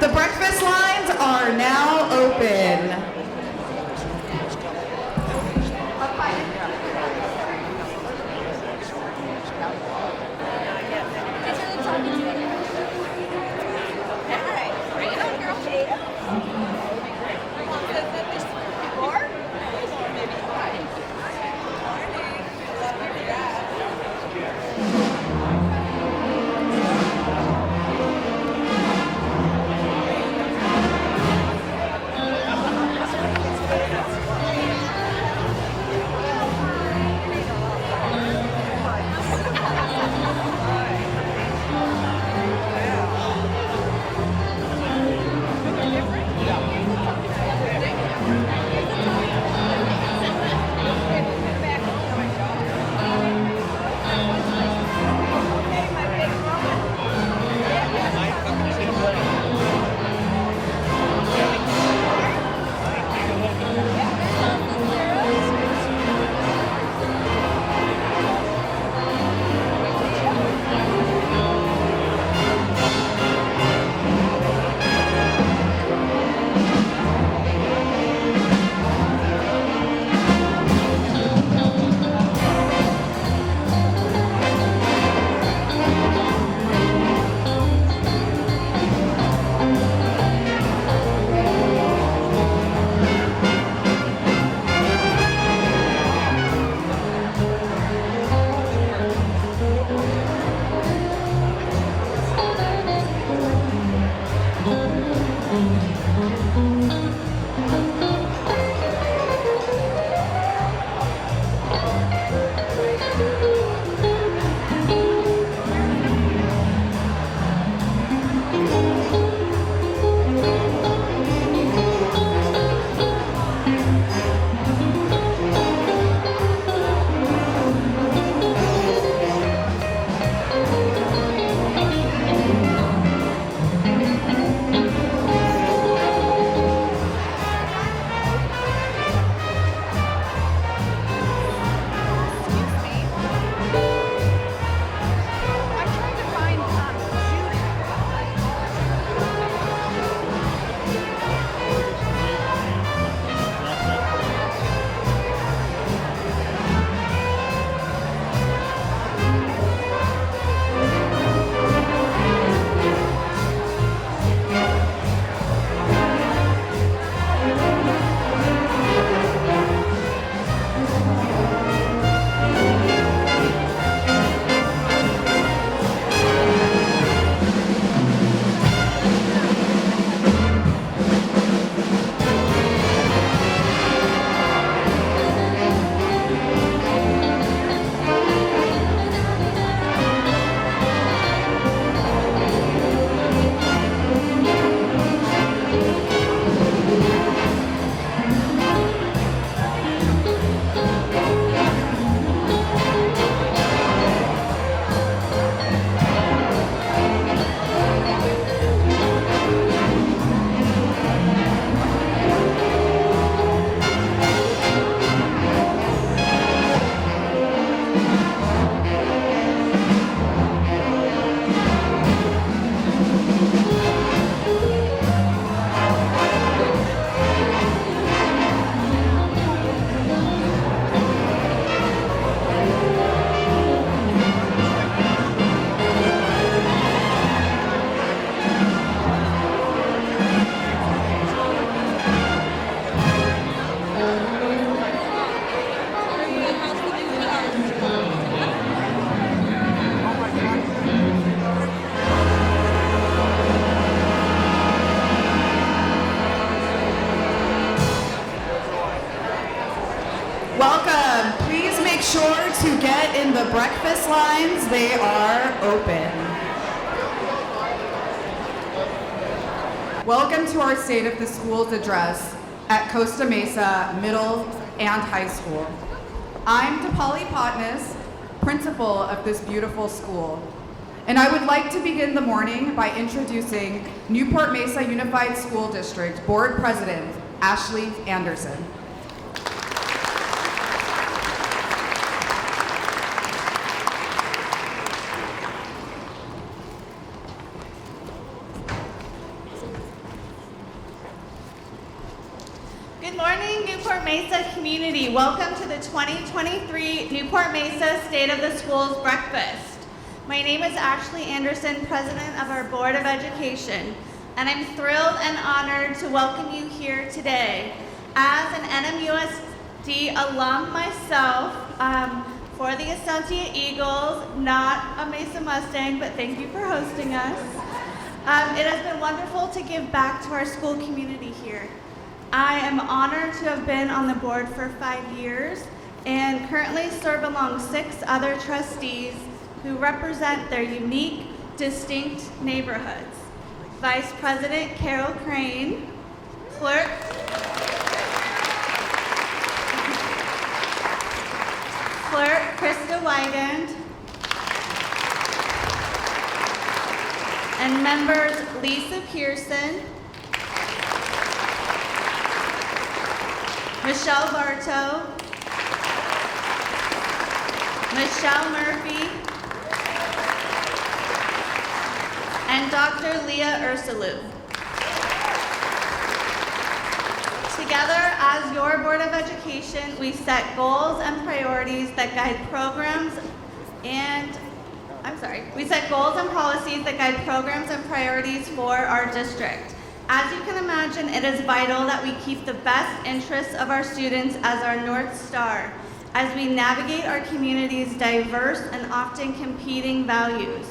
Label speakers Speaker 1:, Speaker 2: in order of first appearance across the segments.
Speaker 1: The breakfast lines are now open. sure to get in the breakfast lines. They are open. Welcome to our State of the Schools address at Costa Mesa Middle and High School. I'm Dipali Potnis, principal of this beautiful school. And I would like to begin the morning by introducing Newport-Mesa Unified School District Board President, Ashley Anderson.
Speaker 2: Good morning, Newport-Mesa community. Welcome to the 2023 Newport-Mesa State of the Schools Breakfast. My name is Ashley Anderson, President of our Board of Education, and I'm thrilled and honored to welcome you here today. As an NMUSD alum myself, for the Ascensia Eagles, not a Mesa Mustang, but thank you for hosting us. It has been wonderful to give back to our school community here. I am honored to have been on the board for 5 years and currently serve along 6 other trustees who represent their unique, distinct neighborhoods. Vice President Carol Crane, Clerk Krista Wydand, and members Lisa Pearson, Michelle Bartow, Michelle Murphy, and Dr. Leah Ursulou. Together, as your Board of Education, we set goals and priorities that guide programs we set goals and policies that guide programs and priorities for our district. As you can imagine, it is vital that we keep the best interests of our students as our North Star as we navigate our community's diverse and often competing values.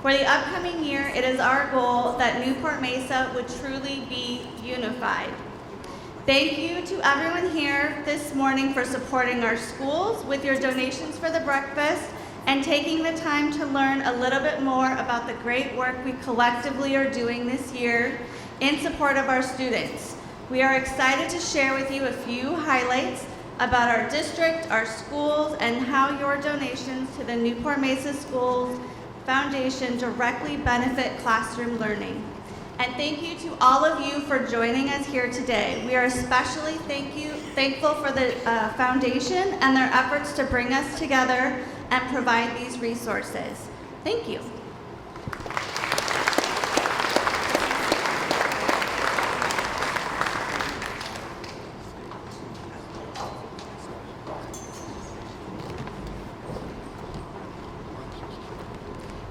Speaker 2: For the upcoming year, it is our goal that Newport-Mesa would truly be unified. Thank you to everyone here this morning for supporting our schools with your donations for the breakfast and taking the time to learn a little bit more about the great work we collectively are doing this year in support of our students. We are excited to share with you a few highlights about our district, our schools, and how your donations to the Newport-Mesa Schools Foundation directly benefit classroom learning. And thank you to all of you for joining us here today. We are especially thankful for the foundation and their efforts to bring us together and provide these resources. Thank you.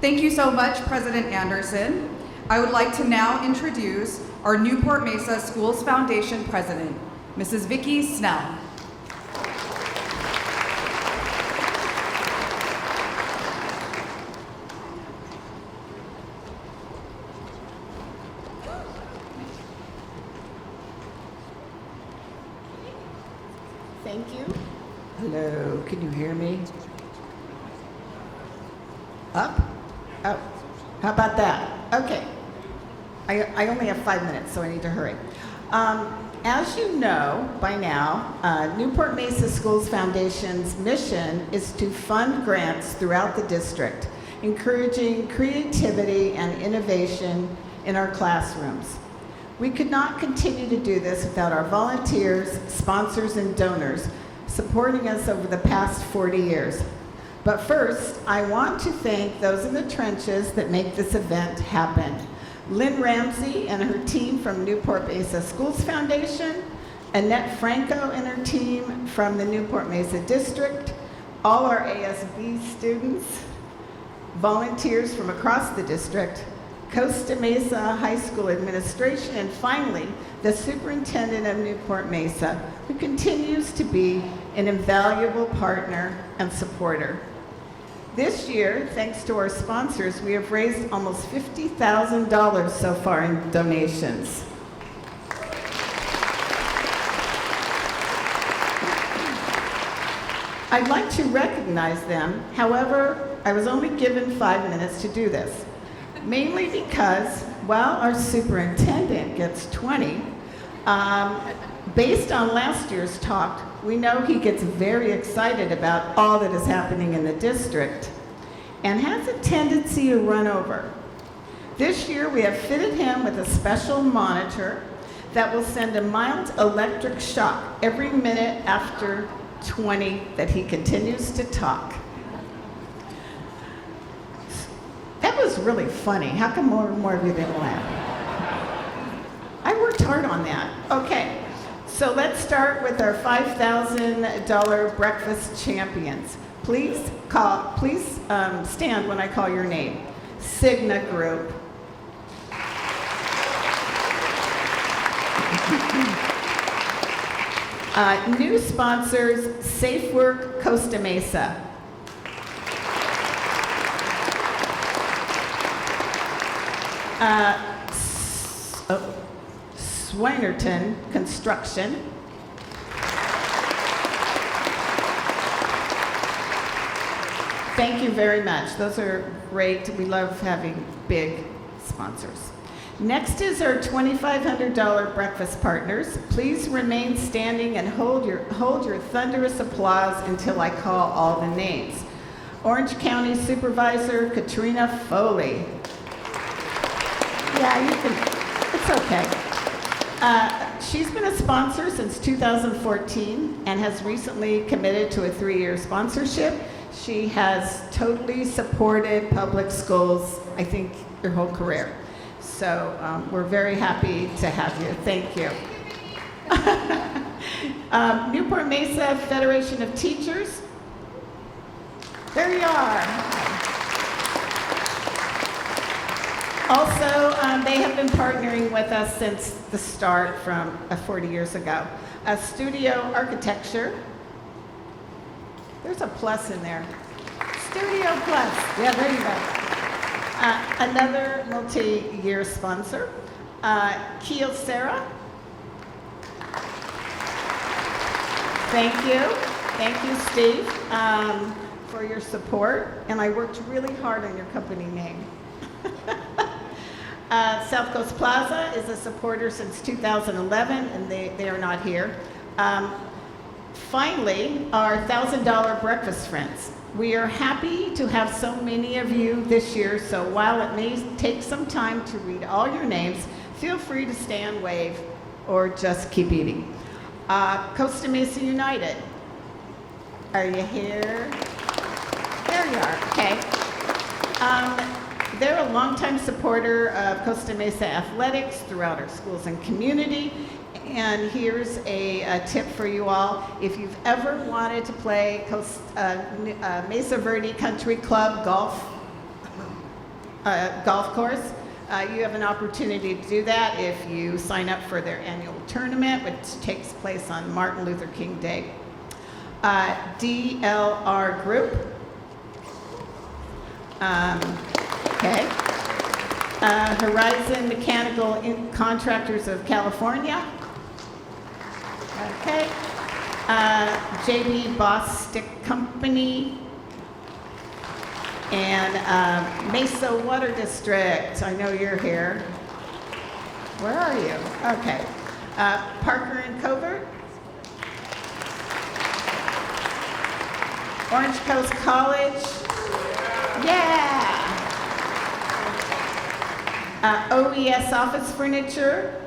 Speaker 1: Thank you so much, President Anderson. I would like to now introduce our Newport-Mesa Schools Foundation President, Mrs. Vicki Snell.
Speaker 3: Thank you. Hello, can you hear me? Up? Oh, how about that? Okay. I only have 5 minutes, so I need to hurry. As you know by now, Newport-Mesa Schools Foundation's mission is to fund grants throughout the district, encouraging creativity and innovation in our classrooms. We could not continue to do this without our volunteers, sponsors, and donors supporting us over the past 40 years. But first, I want to thank those in the trenches that make this event happen. Lynn Ramsey and her team from Newport-Mesa Schools Foundation, Annette Franco and her team from the Newport-Mesa District, all our ASB students, volunteers from across the district, Costa Mesa High School administration, and finally, the Superintendent of Newport-Mesa, who continues to be an invaluable partner and supporter. This year, thanks to our sponsors, we have raised almost $50,000 so far in donations. I'd like to recognize them. However, I was only given 5 minutes to do this, mainly because while our superintendent gets 20, based on last year's talk, we know he gets very excited about all that is happening in the district and has a tendency to run over. This year, we have fitted him with a special monitor that will send a mild electric shock every minute after 20 that he continues to talk. That was really funny. How come more and more of you didn't laugh? I worked hard on that. Okay, so let's start with our $5,000 breakfast champions. Please stand when I call your name. Cigna Group. New sponsors, Safe Work Costa Mesa. Swinerton Construction. Thank you very much. Those are great. We love having big sponsors. Next is our $2,500 breakfast partners. Please remain standing and hold your thunderous applause until I call all the names. Orange County Supervisor Katrina Foley. Yeah, you can, it's okay. She's been a sponsor since 2014 and has recently committed to a 3-year sponsorship. She has totally supported public schools, I think, her whole career. So we're very happy to have you. Thank you. Newport-Mesa Federation of Teachers. There you are. Also, they have been partnering with us since the start from 40 years ago. Studio Architecture. There's a plus in there. Studio Plus. Yeah, there you go. Another multi-year sponsor, Sara. Thank you, Steve, for your support. And I worked really hard on your company name. South Coast Plaza is a supporter since 2011, and they are not here. Finally, our $1,000 breakfast friends. We are happy to have so many of you this year, so while it may take some time to read all your names, feel free to stand, wave, or just keep eating. Costa Mesa United. Are you here? There you are, okay. They're a longtime supporter of Costa Mesa athletics throughout our schools and community. And here's a tip for you all. If you've ever wanted to play Mesa Verde Country Club golf course, you have an opportunity to do that if you sign up for their annual tournament, which takes place on Martin Luther King Day. DLR Group. Okay. Horizon Mechanical Contractors of California. Okay. JB Boss Stick Company. And Mesa Water District. I know you're here. Where are you? Okay. Parker and Covert. Orange Coast College. Yeah. OES Office Furniture.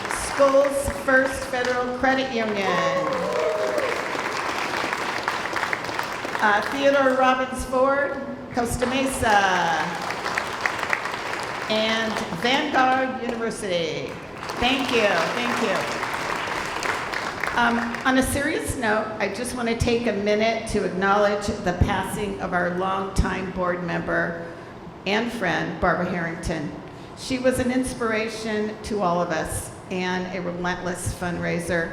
Speaker 3: Schools First Federal Credit Union. Theodore Robbins Ford, Costa Mesa. And Vanguard University. Thank you, thank you. On a serious note, I just want to take a minute to acknowledge the passing of our longtime board member and friend, Barbara Harrington. She was an inspiration to all of us and a relentless fundraiser.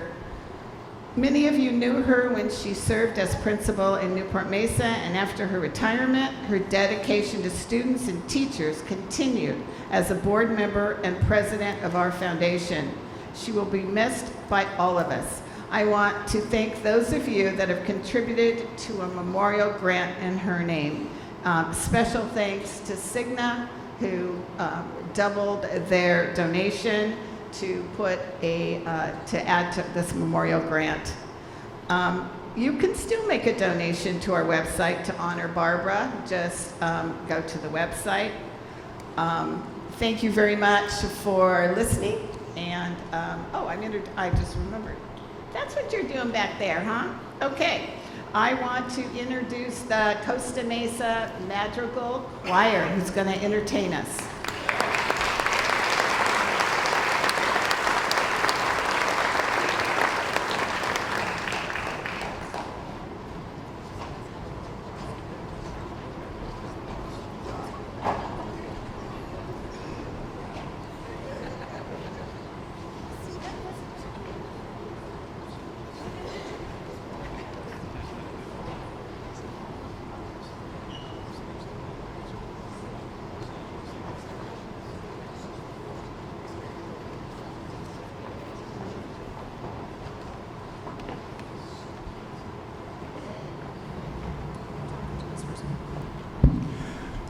Speaker 3: Many of you knew her when she served as principal in Newport-Mesa, and after her retirement, her dedication to students and teachers continued as a board member and president of our foundation. She will be missed by all of us. I want to thank those of you that have contributed to a memorial grant in her name. Special thanks to Cigna, who doubled their donation to add to this memorial grant. You can still make a donation to our website to honor Barbara. Just go to the website. Thank you very much for listening. And, I just remembered. That's what you're doing back there, huh? Okay. I want to introduce the Costa Mesa Madrigal Choir, who's going to entertain us.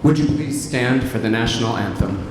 Speaker 4: Would you please stand for the national anthem?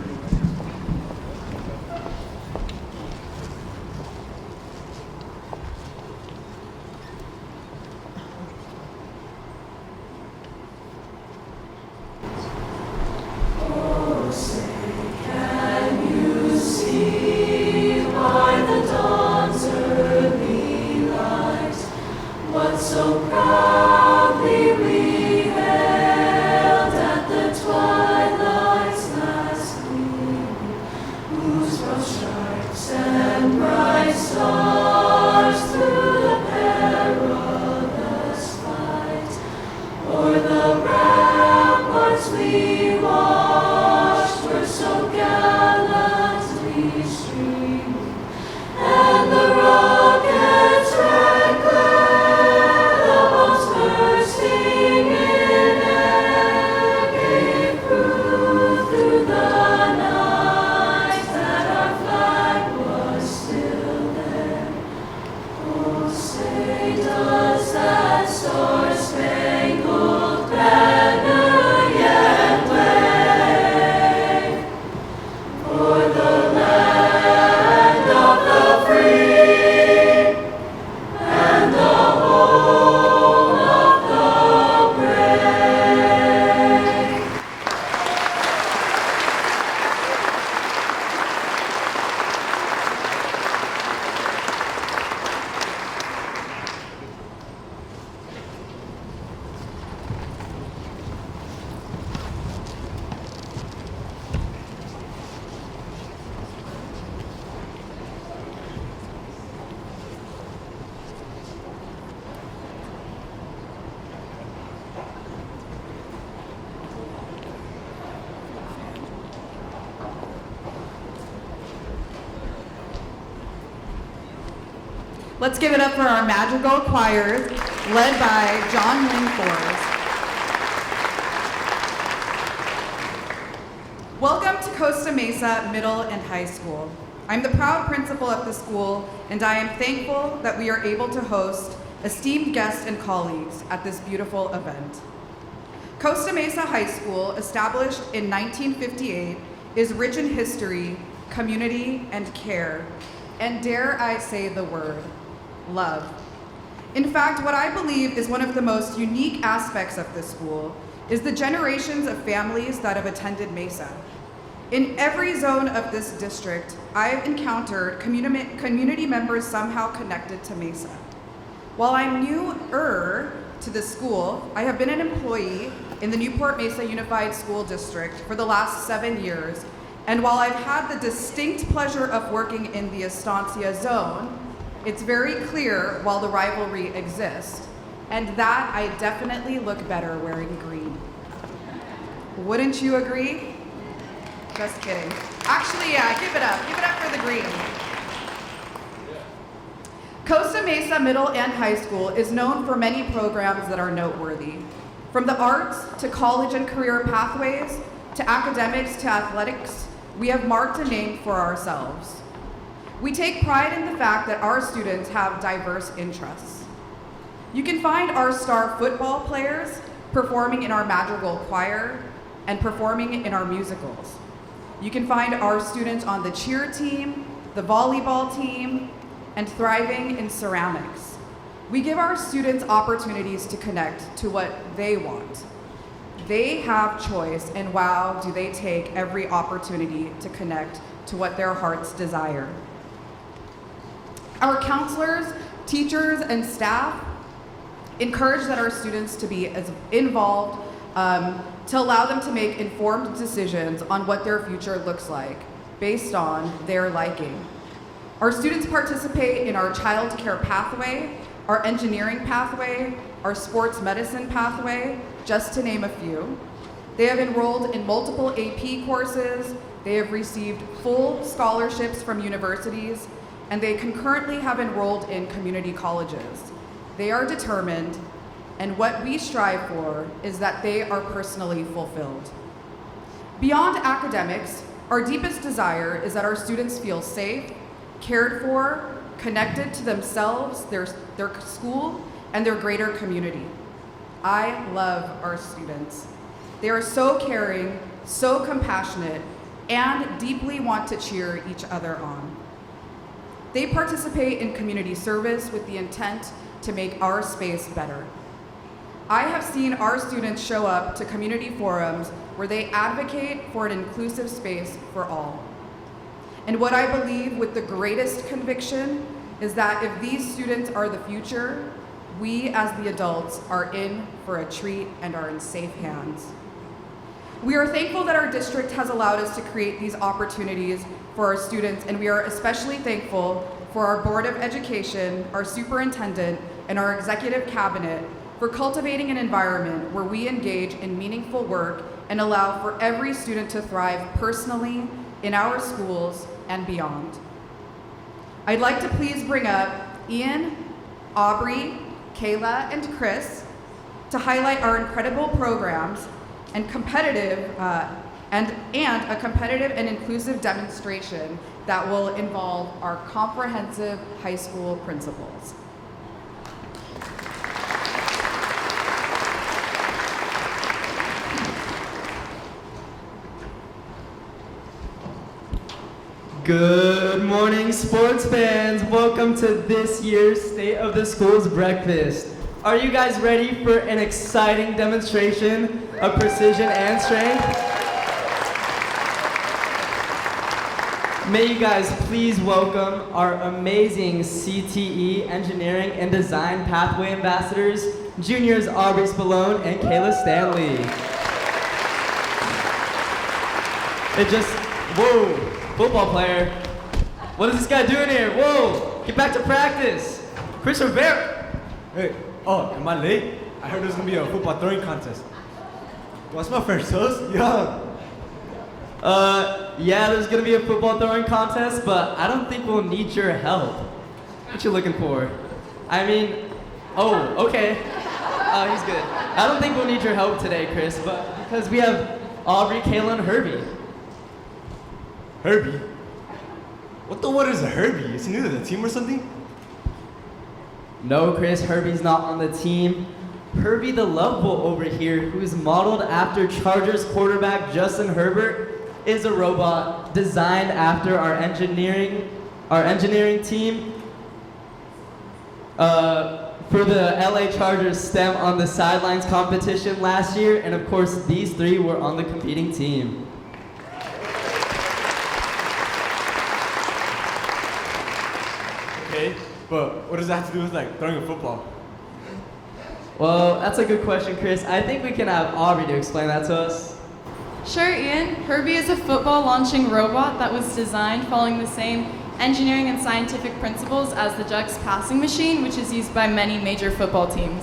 Speaker 1: Let's give it up for our Madrigal Choir, led by John Lingfors. Welcome to Costa Mesa Middle and High School. I'm the proud principal of the school, and I am thankful that we are able to host esteemed guests and colleagues at this beautiful event. Costa Mesa High School, established in 1958, is rich in history, community, and care, and dare I say the word, love. In fact, what I believe is one of the most unique aspects of this school is the generations of families that have attended Mesa. In every zone of this district, I have encountered community members somehow connected to Mesa. While I'm newer to the school, I have been an employee in the Newport-Mesa Unified School District for the last 7 years, and while I've had the distinct pleasure of working in the Estancia zone, it's very clear while the rivalry exists, and that I definitely look better wearing green. Wouldn't you agree? Just kidding. Actually, yeah, give it up for the green. Costa Mesa Middle and High School is known for many programs that are noteworthy. From the arts to college and career pathways, to academics to athletics, we have marked a name for ourselves. We take pride in the fact that our students have diverse interests. You can find our star football players performing in our Madrigal choir and performing in our musicals. You can find our students on the cheer team, the volleyball team, and thriving in ceramics. We give our students opportunities to connect to what they want. They have choice, and wow, do they take every opportunity to connect to what their hearts desire. Our counselors, teachers, and staff encourage that our students to be as involved to allow them to make informed decisions on what their future looks like based on their liking. Our students participate in our child care pathway, our engineering pathway, our sports medicine pathway, just to name a few. They have enrolled in multiple AP courses, they have received full scholarships from universities, and they concurrently have enrolled in community colleges. They are determined, and what we strive for is that they are personally fulfilled. Beyond academics, our deepest desire is that our students feel safe, cared for, connected to themselves, their school, and their greater community. I love our students. They are so caring, so compassionate, and deeply want to cheer each other on. They participate in community service with the intent to make our space better. I have seen our students show up to community forums where they advocate for an inclusive space for all. And what I believe with the greatest conviction is that if these students are the future, we as the adults are in for a treat and are in safe hands. We are thankful that our district has allowed us to create these opportunities for our students, and we are especially thankful for our Board of Education, our Superintendent, and our Executive Cabinet for cultivating an environment where we engage in meaningful work and allow for every student to thrive personally in our schools and beyond. I'd like to please bring up Ian, Aubrey, Kayla, and Chris to highlight our incredible programs and a competitive and inclusive demonstration that will involve our comprehensive high school principals.
Speaker 5: Good morning, sports fans. Welcome to this year's State of the Schools breakfast. Are you guys ready for an exciting demonstration of precision and strength? May you guys please welcome our amazing CTE Engineering and Design Pathway Ambassadors, Juniors Aubrey Spallone and Kayla Stanley. Whoa, football player. What is this guy doing here? Whoa, get back to practice. Chris Rivera.
Speaker 6: Hey, am I late? I heard there's gonna be a football throwing contest. What's my first toast? Yeah.
Speaker 5: Yeah, there's gonna be a football throwing contest, but I don't think we'll need your help. What you looking for? I mean, okay. He's good. I don't think we'll need your help today, Chris, but because we have Aubrey, Kayla, and Herbie.
Speaker 6: Herbie? What is a Herbie? Is he new to the team or something?
Speaker 5: No, Chris, Herbie's not on the team. Herbie the Lovable over here, who's modeled after Chargers quarterback Justin Herbert, is a robot designed after our engineering team for the LA Chargers STEM on the Sidelines competition last year, and of course these three were on the competing team.
Speaker 6: Okay, but what does that have to do with like throwing a football?
Speaker 5: Well, that's a good question, Chris. I think we can have Aubrey to explain that to us.
Speaker 7: Sure, Ian. Herbie is a football launching robot that was designed following the same engineering and scientific principles as the Jugs passing machine, which is used by many major football teams.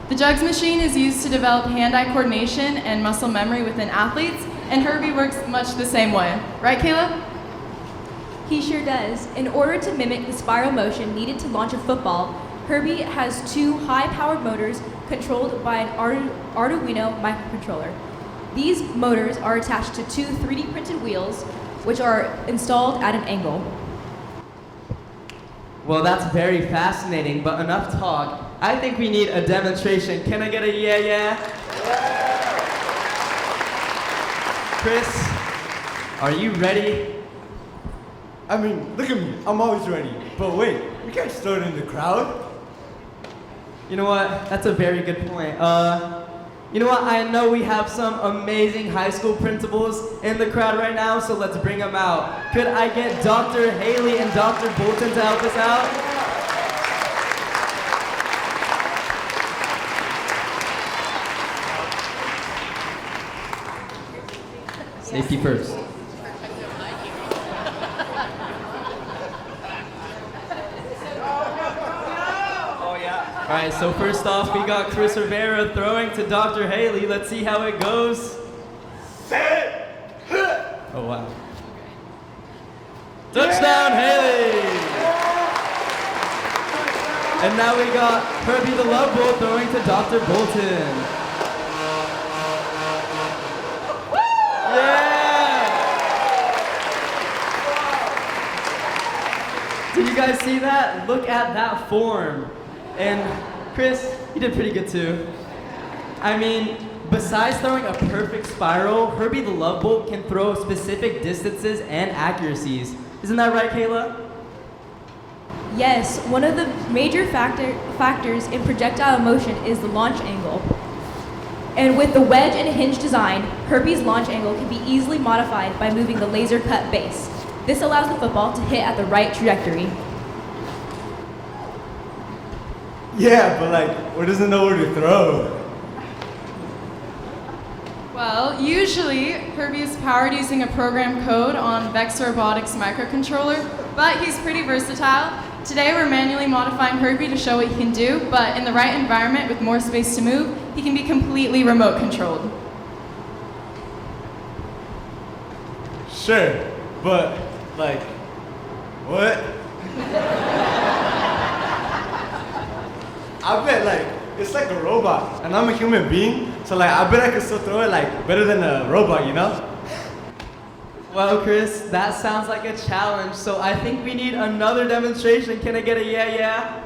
Speaker 7: The Jugs machine is used to develop hand-eye coordination and muscle memory within athletes, and Herbie works much the same way. Right, Kayla?
Speaker 8: He sure does. In order to mimic the spiral motion needed to launch a football, Herbie has two high-powered motors controlled by an Arduino microcontroller. These motors are attached to two 3D printed wheels, which are installed at an angle.
Speaker 5: Well, that's very fascinating, but enough talk. I think we need a demonstration. Can I get a yeah, yeah? Chris, are you ready?
Speaker 6: I mean, look at me. I'm always ready. But wait, we can't just throw it in the crowd.
Speaker 5: You know what? That's a very good point. You know what? I know we have some amazing high school principals in the crowd right now, so let's bring them out. Could I get Dr. Haley and Dr. Bolton to help us out? Safety first. All right, so first off, we got Chris Rivera throwing to Dr. Haley. Let's see how it goes. Oh, wow. Touchdown, Haley! And now we got Herbie the Love Bull throwing to Dr. Bolton. Yeah! Did you guys see that? Look at that form. And Chris, you did pretty good too. I mean, besides throwing a perfect spiral, Herbie the Love Bolt can throw specific distances and accuracies. Isn't that right, Kayla?
Speaker 8: Yes, one of the major factors in projectile motion is the launch angle. And with the wedge and hinge design, Herbie's launch angle can be easily modified by moving the laser cut base. This allows the football to hit at the right trajectory.
Speaker 6: Yeah, but like, where doesn't know where to throw?
Speaker 7: Well, usually Herbie is powered using a program code on Vex Robotics microcontroller, but he's pretty versatile. Today we're manually modifying Herbie to show what he can do, but in the right environment with more space to move, he can be completely remote controlled.
Speaker 6: Sure, but like, what? I bet like, it's like a robot, and I'm a human being, so like, I bet I can still throw it like better than a robot, you know?
Speaker 5: Well, Chris, that sounds like a challenge, so I think we need another demonstration. Can I get a yeah, yeah?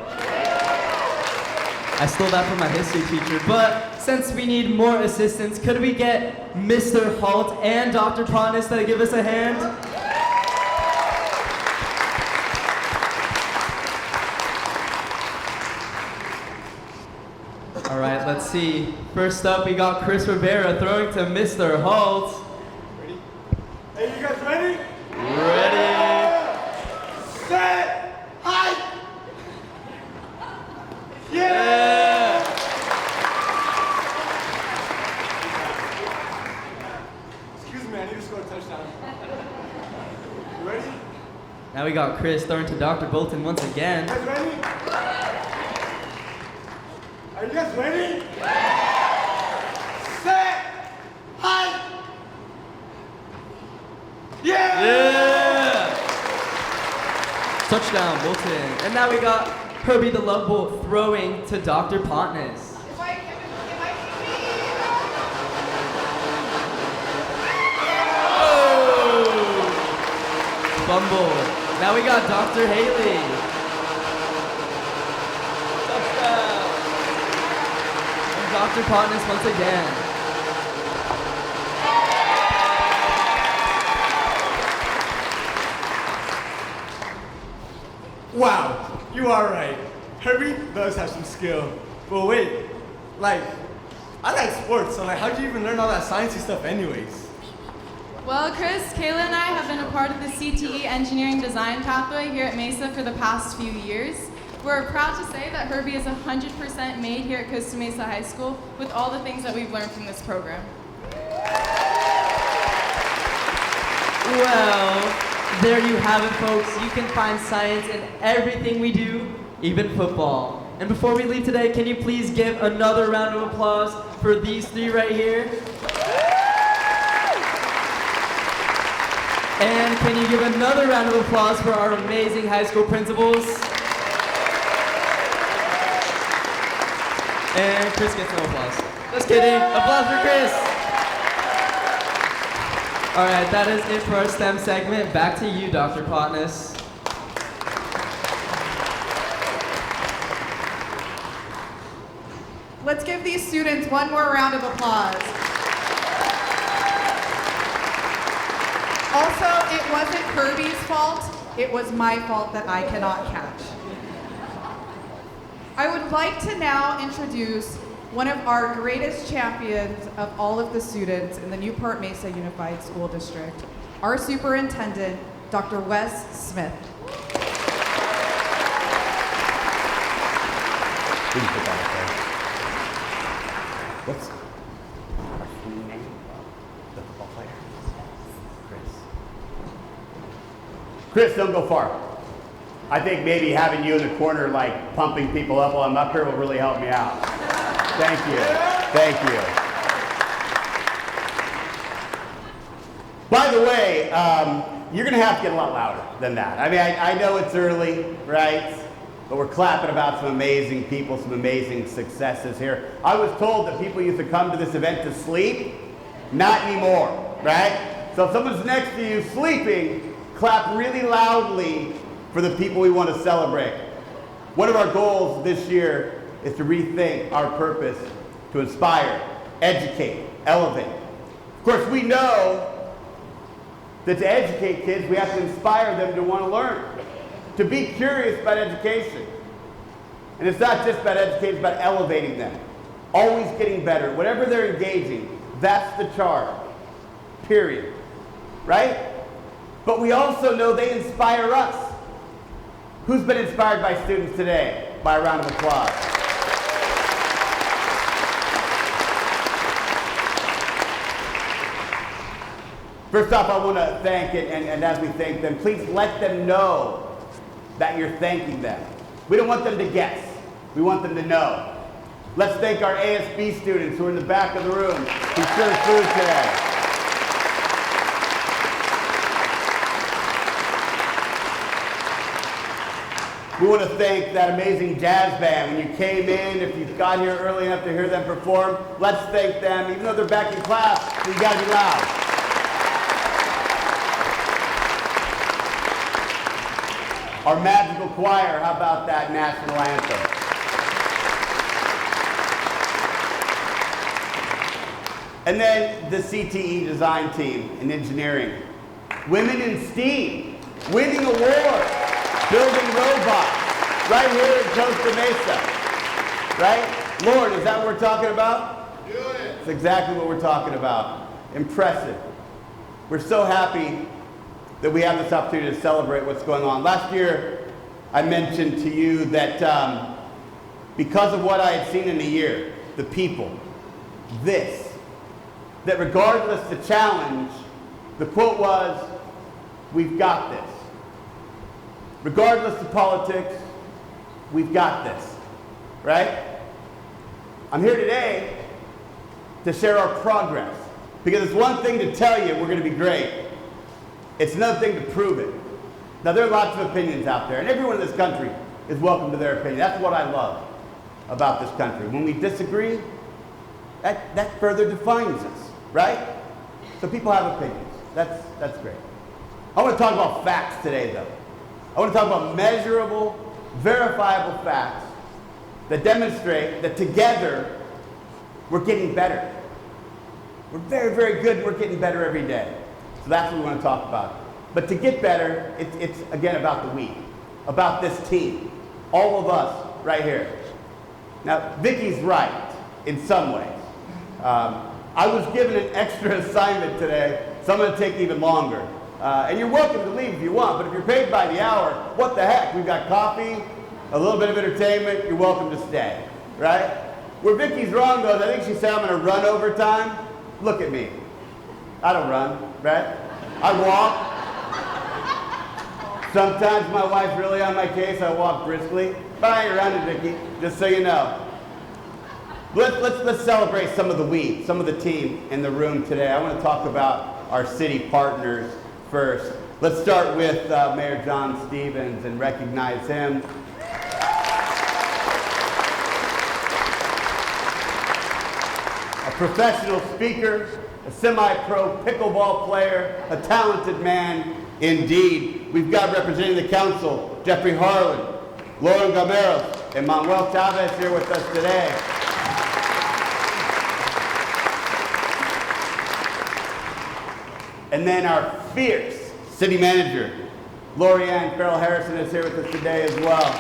Speaker 5: I stole that from my history teacher, but since we need more assistance, could we get Mr. Halt and Dr. Potnis to give us a hand? All right, let's see. First up, we got Chris Rivera throwing to Mr. Halt.
Speaker 6: Ready? Hey, you guys ready?
Speaker 5: Ready.
Speaker 6: Set, hike!
Speaker 5: Yeah!
Speaker 6: Excuse me, I need to score a touchdown. You ready?
Speaker 5: Now we got Chris throwing to Dr. Bolton once again.
Speaker 6: You guys ready? Are you guys ready? Set, hike!
Speaker 5: Yeah! Touchdown, Bolton. And now we got Herbie the Love Bolt throwing to Dr. Potnis. Oh! Fumble. Now we got Dr. Haley. Touchdown. And Dr. Potnis once again.
Speaker 6: Wow, you are right. Herbie does have some skill. But wait, like, I like sports, so like, how'd you even learn all that sciencey stuff anyways?
Speaker 7: Well, Chris, Kayla and I have been a part of the CTE engineering design pathway here at Mesa for the past few years. We're proud to say that Herbie is 100% made here at Costa Mesa High School with all the things that we've learned from this program.
Speaker 5: Well, there you have it, folks. You can find science in everything we do, even football. And before we leave today, can you please give another round of applause for these three right here? And can you give another round of applause for our amazing high school principals? And Chris gets no applause. Just kidding. Applause for Chris. All right, that is it for our STEM segment. Back to you, Dr. Potnis.
Speaker 1: Let's give these students one more round of applause. Also, it wasn't Kirby's fault, it was my fault that I cannot catch. I would like to now introduce one of our greatest champions of all of the students in the Newport-Mesa Unified School District, our superintendent, Dr. Wes Smith.
Speaker 9: Please put that up there. What's our name? The football player? Chris, don't go far. I think maybe having you in the corner, like pumping people up while I'm up here will really help me out. Thank you. Thank you. By the way, you're going to have to get a lot louder than that. I mean, I know it's early, right? But we're clapping about some amazing people, some amazing successes here. I was told that people used to come to this event to sleep. Not anymore, right? So if someone's next to you sleeping, clap really loudly for the people we want to celebrate. One of our goals this year is to rethink our purpose to inspire, educate, elevate. Of course, we know that to educate kids, we have to inspire them to want to learn, to be curious about education. And it's not just about educating, it's about elevating them, always getting better. Whatever they're engaging, that's the charge, period, right? But we also know they inspire us. Who's been inspired by students today? By a round of applause. First off, I want to thank it, and as we thank them, please let them know that you're thanking them. We don't want them to guess. We want them to know. Let's thank our ASB students who are in the back of the room who served food today. We want to thank that amazing jazz band. When you came in, if you got here early enough to hear them perform, let's thank them. Even though they're back in class, you got to be loud. Our Madrigal choir, how about that national anthem? And then the CTE design team in engineering. Women in STEAM, winning awards, building robots, right here in Costa Mesa. Right? Lord, is that what we're talking about? Do it. It's exactly what we're talking about. Impressive. We're so happy that we have this opportunity to celebrate what's going on. Last year, I mentioned to you that because of what I had seen in the year, the people, that regardless the challenge, the quote was, we've got this. Regardless of politics, we've got this, right? I'm here today to share our progress, because it's one thing to tell you we're going to be great. It's another thing to prove it. Now, there are lots of opinions out there, and everyone in this country is welcome to their opinion. That's what I love about this country. When we disagree, that further defines us, right? So people have opinions. That's great. I want to talk about facts today, though. I want to talk about measurable, verifiable facts that demonstrate that together we're getting better. We're very, very good, and we're getting better every day. So that's what we want to talk about. But to get better, it's again about the we, about this team, all of us right here. Now, Vicki's right in some ways. I was given an extra assignment today, so I'm going to take even longer. And you're welcome to leave if you want, but if you're paid by the hour, what the heck? We've got coffee, a little bit of entertainment, you're welcome to stay, right? Where Vicki's wrong goes, I think she said I'm going to run overtime. Look at me. I don't run, right? I walk. Sometimes my wife's really on my case, I walk briskly, but I ain't running, Vicki, just so you know. Let's celebrate some of the team in the room today. I want to talk about our city partners first. Let's start with Mayor John Stevens and recognize him. A professional speaker, a semi-pro pickleball player, a talented man indeed. We've got representing the council, Jeffrey Harlan, Lauren Gameros, and Manuel Chavez here with us today. And then our fierce city manager, Lorianne Farrell Harrison, is here with us today as well.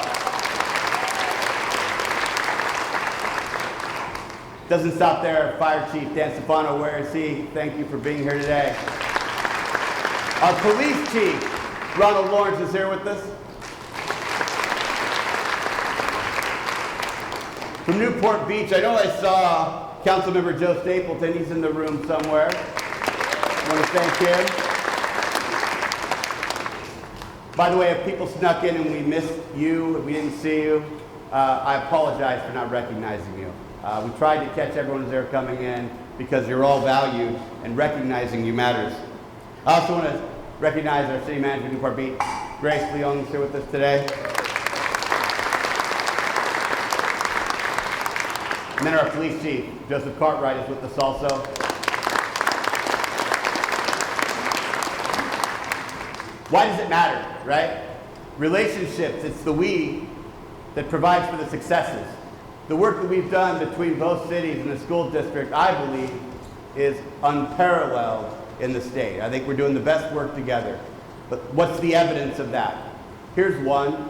Speaker 9: Doesn't stop there. Fire Chief Dan Stefano, where is he? Thank you for being here today. Our Police Chief, Ronald Lawrence, is here with us. From Newport Beach, I know I saw Councilmember Joe Stapleton. He's in the room somewhere. I want to thank him. By the way, if people snuck in and we missed you, if we didn't see you, I apologize for not recognizing you. We tried to catch everyone as they were coming in because you're all valued and recognizing you matters. I also want to recognize our city manager of Newport Beach, Grace Leona, is here with us today. And then our police chief, Joseph Cartwright, is with us also. Why does it matter, right? Relationships, it's the we that provides for the successes. The work that we've done between both cities and the school district, I believe, is unparalleled in the state. I think we're doing the best work together. But what's the evidence of that? Here's one.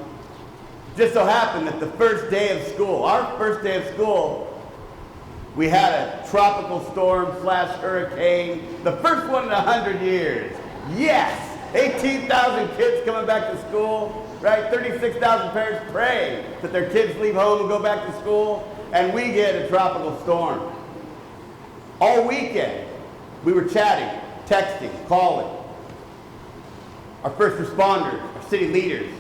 Speaker 9: Just so happened that the first day of school, our first day of school, we had a tropical storm / hurricane, the first one in 100 years. Yes! 18,000 kids coming back to school, right? 36,000 parents pray that their kids leave home and go back to school, and we get a tropical storm. All weekend, we were chatting, texting, calling our first responders, our city leaders,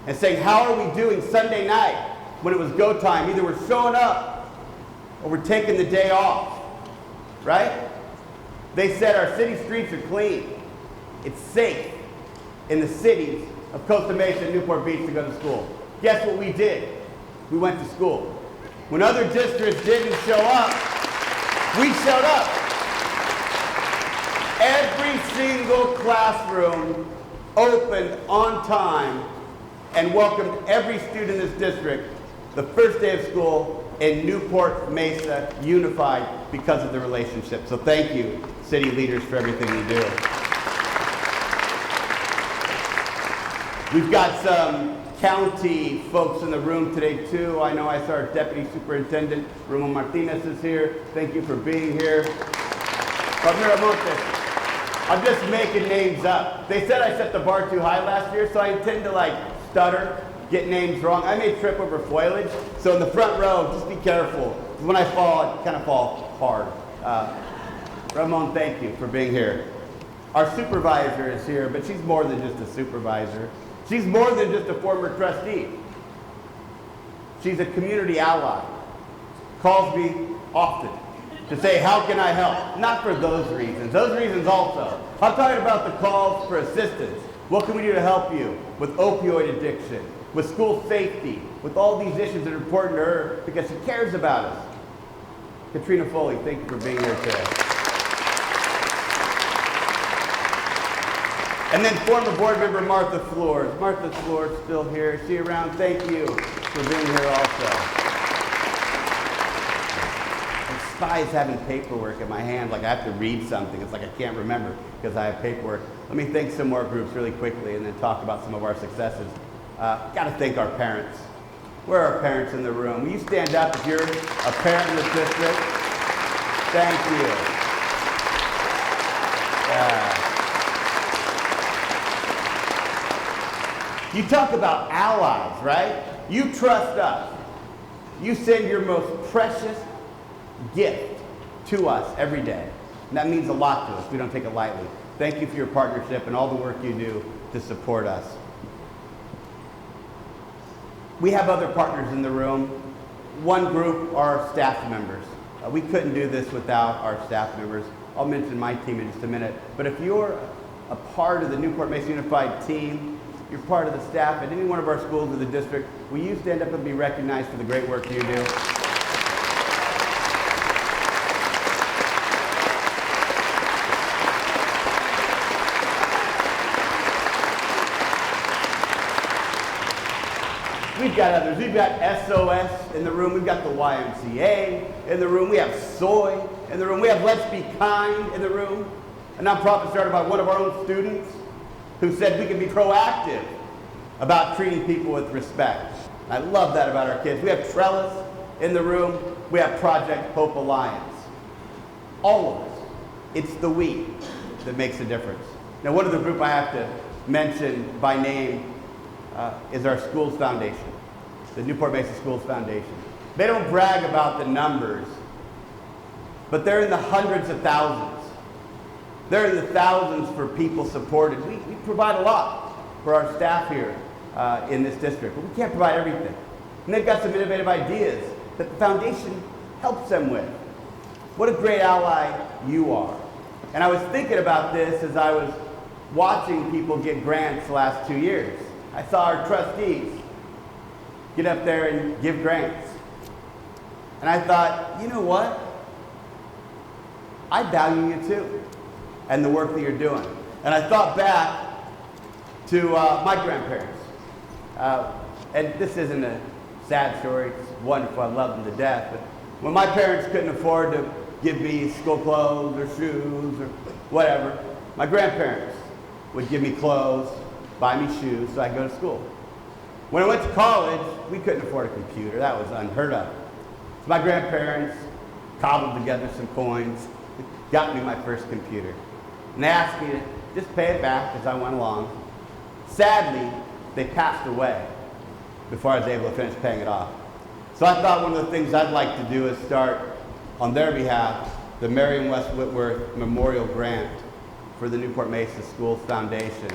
Speaker 9: and saying, how are we doing Sunday night when it was go time? Either we're showing up or we're taking the day off, right? They said our city streets are clean. It's safe in the cities of Costa Mesa and Newport Beach to go to school. Guess what we did? We went to school. When other districts didn't show up, we showed up. Every single classroom opened on time and welcomed every student in this district the first day of school in Newport-Mesa, unified because of the relationship. So thank you, city leaders, for everything you do. We've got some county folks in the room today too. I know I saw our Deputy Superintendent, Ramon Martinez, is here. Thank you for being here. I'm just making names up. They said I set the bar too high last year, so I intend to stutter, get names wrong. I may trip over foliage, so in the front row, just be careful. When I fall, I kind of fall hard. Ramon, thank you for being here. Our supervisor is here, but she's more than just a supervisor. She's more than just a former trustee. She's a community ally. Calls me often to say, how can I help? Not for those reasons. Those reasons also. I'm talking about the calls for assistance. What can we do to help you with opioid addiction, with school safety, with all these issues that are important to her because she cares about us. Katrina Foley, thank you for being here today. And then former board member Martha Flores. Martha Flores still here. Is she around? Thank you for being here also. I despise having paperwork in my hand, like I have to read something. It's like I can't remember because I have paperwork. Let me thank some more groups really quickly and then talk about some of our successes. Got to thank our parents. Where are our parents in the room? Will you stand up if you're a parent in this district? Thank you. You talk about allies, right? You trust us. You send your most precious gift to us every day. And that means a lot to us. We don't take it lightly. Thank you for your partnership and all the work you do to support us. We have other partners in the room. One group are staff members. We couldn't do this without our staff members. I'll mention my team in just a minute. But if you're a part of the Newport-Mesa Unified team, you're part of the staff at any one of our schools in the district, will you stand up and be recognized for the great work you do? We've got others. We've got SOS in the room. We've got the YMCA in the room. We have Soy in the room. We have Let's Be Kind in the room. a nonprofit started by one of our own students who said we can be proactive about treating people with respect. I love that about our kids. We have Trellis in the room. We have Project Hope Alliance. All of us. It's the we that makes a difference. Now, one other group I have to mention by name is our Schools Foundation, the Newport-Mesa Schools Foundation. They don't brag about the numbers, but they're in the hundreds of thousands. They're in the thousands for people supported. We provide a lot for our staff here in this district, but we can't provide everything. And they've got some innovative ideas that the foundation helps them with. What a great ally you are. And I was thinking about this as I was watching people get grants the last 2 years. I saw our trustees get up there and give grants. And I thought, you know what? I value you too, and the work that you're doing. And I thought back to my grandparents. And this isn't a sad story, it's wonderful, I love them to death. But when my parents couldn't afford to give me school clothes or shoes or whatever, my grandparents would give me clothes, buy me shoes so I could go to school. When I went to college, we couldn't afford a computer. That was unheard of. So my grandparents cobbled together some coins, got me my first computer. And they asked me to just pay it back as I went along. Sadly, they passed away before I was able to finish paying it off. So I thought one of the things I'd like to do is start, on their behalf, the Marion West Whitworth Memorial Grant for the Newport-Mesa Schools Foundation.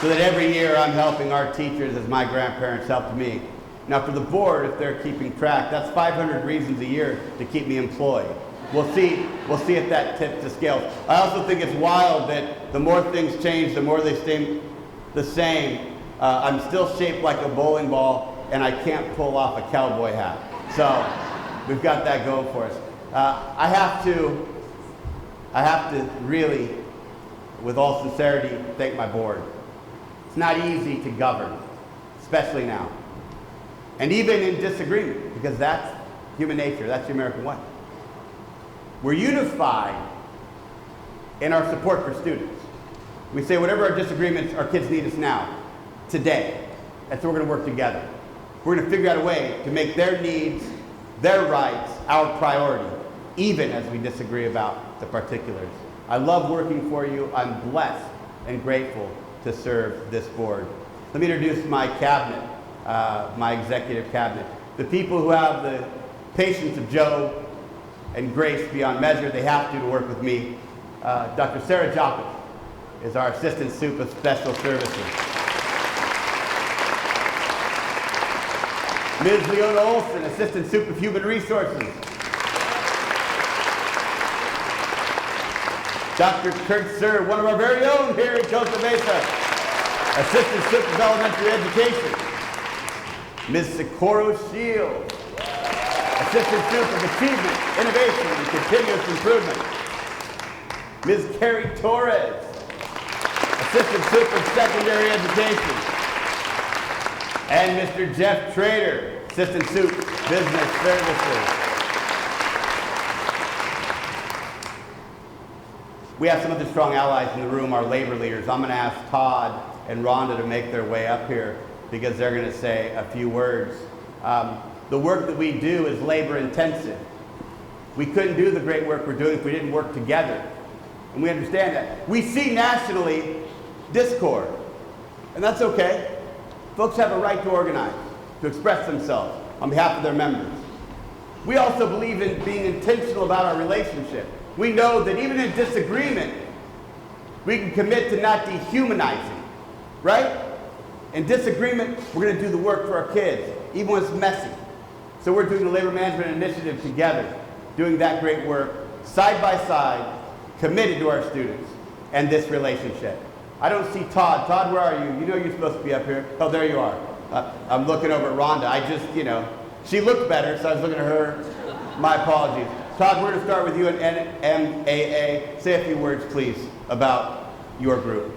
Speaker 9: So that every year I'm helping our teachers as my grandparents helped me. Now for the board, if they're keeping track, that's 500 reasons a year to keep me employed. We'll see if that tips the scale. I also think it's wild that the more things change, the more they stay the same. I'm still shaped like a bowling ball, and I can't pull off a cowboy hat. So we've got that going for us. I have to really, with all sincerity, thank my board. It's not easy to govern, especially now. And even in disagreement, because that's human nature, that's the American way. We're unified in our support for students. We say whatever our disagreements, our kids need us now, today. That's what we're going to work together. We're going to figure out a way to make their needs, their rights, our priority, even as we disagree about the particulars. I love working for you. I'm blessed and grateful to serve this board. Let me introduce my cabinet, my executive cabinet. The people who have the patience of Joe and grace beyond measure, they have to work with me. Dr. Sara Jocham is our Assistant Sup of Special Services. Ms. Leona Olson, Assistant Sup of Human Resources. Dr. Suhr, one of our very own here at Newport-Mesa, Assistant Sup of Elementary Education. Ms. Socorro Shiels, Assistant Sup of Achievement, Innovation, and Continuous Improvement. Ms. Kerrie Torres, Assistant Sup of Secondary Education. And Mr. Jeff Trader, Assistant Sup, Business Services. We have some other strong allies in the room, our labor leaders. I'm going to ask Todd and Rhonda to make their way up here because they're going to say a few words. The work that we do is labor intensive. We couldn't do the great work we're doing if we didn't work together. And we understand that. We see nationally discord, and that's okay. Folks have a right to organize, to express themselves on behalf of their members. We also believe in being intentional about our relationship. We know that even in disagreement, we can commit to not dehumanizing, right? In disagreement, we're going to do the work for our kids, even when it's messy. So we're doing the Labor Management Initiative together, doing that great work, side by side, committed to our students and this relationship. I don't see Todd. Todd, where are you? You know you're supposed to be up here. Oh, there you are. I'm looking over at Rhonda. I just, she looked better, so I was looking at her. My apologies. Todd, we're going to start with you at NMAA. Say a few words, please, about your group.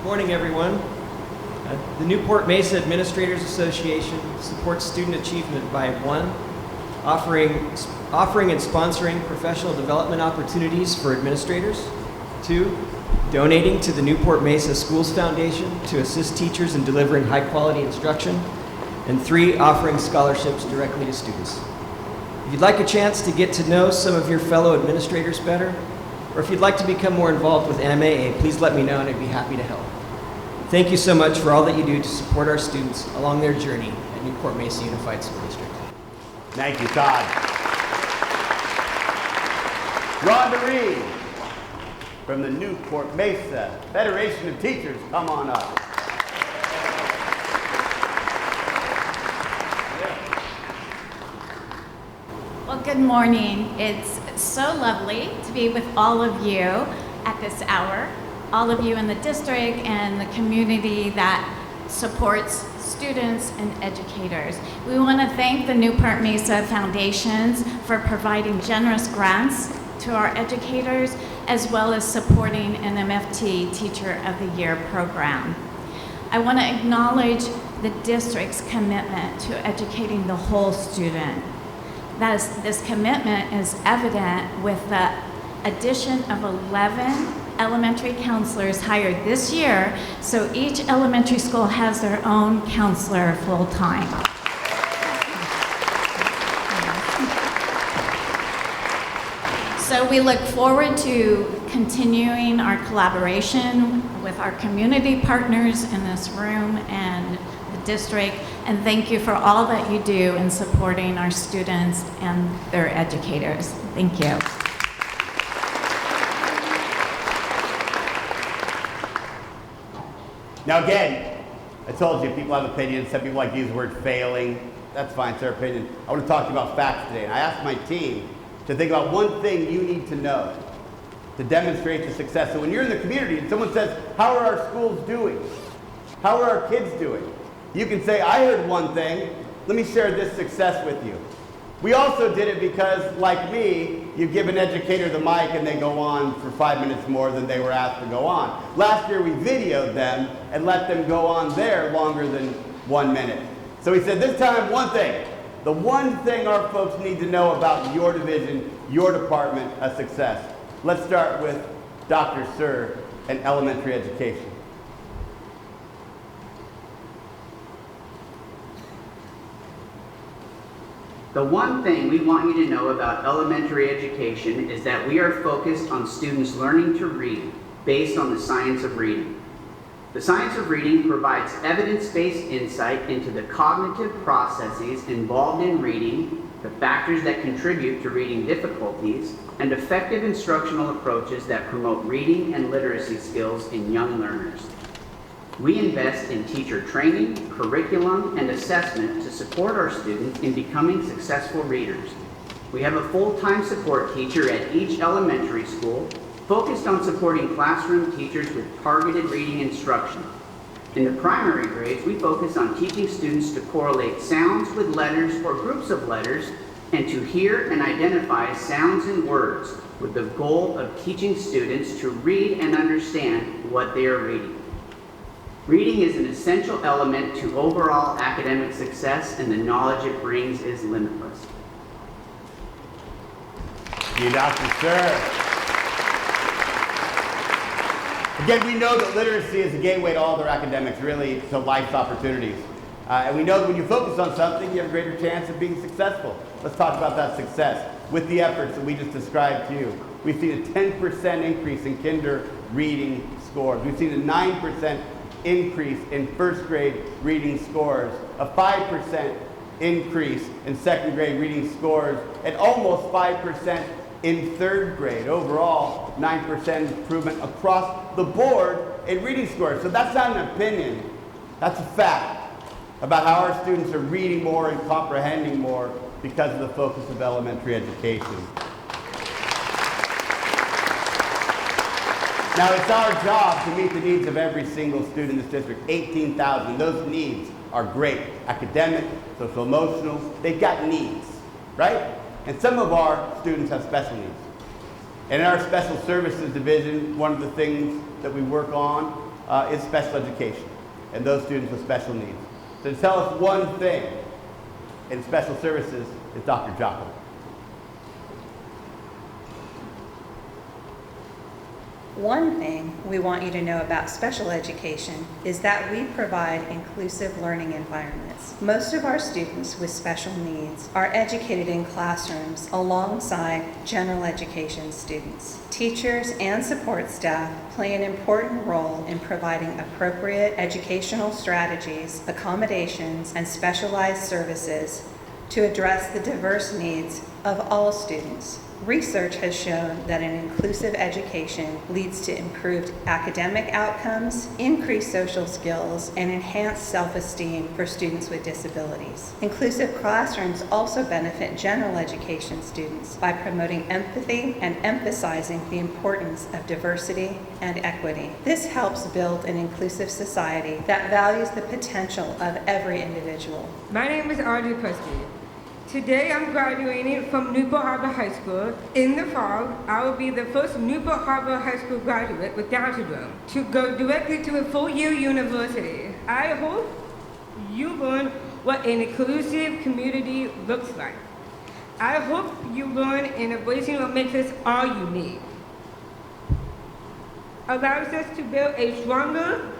Speaker 10: Good morning, everyone. The Newport-Mesa Administrators Association supports student achievement by 1, offering and sponsoring professional development opportunities for administrators. 2, donating to the Newport-Mesa Schools Foundation to assist teachers in delivering high-quality instruction. And 3, offering scholarships directly to students. If you'd like a chance to get to know some of your fellow administrators better, or if you'd like to become more involved with NMAA, please let me know and I'd be happy to help. Thank you so much for all that you do to support our students along their journey at Newport-Mesa Unified School District.
Speaker 9: Thank you, Todd. Rhonda Reid from the Newport-Mesa Federation of Teachers, come on up.
Speaker 11: Well, good morning. It's so lovely to be with all of you at this hour, all of you in the district and the community that supports students and educators. We want to thank the Newport-Mesa Foundations for providing generous grants to our educators, as well as supporting NMFT Teacher of the Year program. I want to acknowledge the district's commitment to educating the whole student. This commitment is evident with the addition of 11 elementary counselors hired this year, so each elementary school has their own counselor full-time. So we look forward to continuing our collaboration with our community partners in this room and the district, and thank you for all that you do in supporting our students and their educators. Thank you.
Speaker 9: Now again, I told you people have opinions. Some people like to use the word failing. That's fine, it's their opinion. I want to talk to you about facts today. And I asked my team to think about one thing you need to know to demonstrate the success. So when you're in the community and someone says, how are our schools doing? How are our kids doing? You can say, I heard one thing. Let me share this success with you. We also did it because, like me, you give an educator the mic and they go on for 5 minutes more than they were asked to go on. Last year we videoed them and let them go on there longer than 1 minute. So we said this time, one thing. The one thing our folks need to know about your division, your department, a success. Let's start with Dr. Suhr and elementary education.
Speaker 12: The one thing we want you to know about elementary education is that we are focused on students learning to read based on the science of reading. The science of reading provides evidence-based insight into the cognitive processes involved in reading, the factors that contribute to reading difficulties, and effective instructional approaches that promote reading and literacy skills in young learners. We invest in teacher training, curriculum, and assessment to support our students in becoming successful readers. We have a full-time support teacher at each elementary school focused on supporting classroom teachers with targeted reading instruction. In the primary grades, we focus on teaching students to correlate sounds with letters or groups of letters and to hear and identify sounds and words with the goal of teaching students to read and understand what they are reading. Reading is an essential element to overall academic success, and the knowledge it brings is limitless.
Speaker 9: Thank you, Dr. Suhr. Again, we know that literacy is a gateway to all their academics, really to life's opportunities. And we know that when you focus on something, you have a greater chance of being successful. Let's talk about that success. With the efforts that we just described to you, we've seen a 10% increase in kinder reading scores. We've seen a 9% increase in first grade reading scores, a 5% increase in second grade reading scores, and almost 5% in third grade. Overall, 9% improvement across the board in reading scores. So that's not an opinion, that's a fact about how our students are reading more and comprehending more because of the focus of elementary education. Now, it's our job to meet the needs of every single student in this district, 18,000. Those needs are great. Academic, social emotional, they've got needs, right? And some of our students have special needs. And in our special services division, one of the things that we work on is special education and those students with special needs. So to tell us one thing in special services is Dr. Jocham.
Speaker 13: One thing we want you to know about special education is that we provide inclusive learning environments. Most of our students with special needs are educated in classrooms alongside general education students. Teachers and support staff play an important role in providing appropriate educational strategies, accommodations, and specialized services to address the diverse needs of all students. Research has shown that an inclusive education leads to improved academic outcomes, increased social skills, and enhanced self-esteem for students with disabilities. Inclusive classrooms also benefit general education students by promoting empathy and emphasizing the importance of diversity and equity. This helps build an inclusive society that values the potential of every individual.
Speaker 14: My name is Audrey Presky. Today I'm graduating from Newport Harbor High School. In the fall, I will be the first Newport Harbor High School graduate with Down syndrome to go directly to a full-year university. I hope you learn what an inclusive community looks like. I hope you learn in embracing what makes us all unique. Allows us to build a stronger,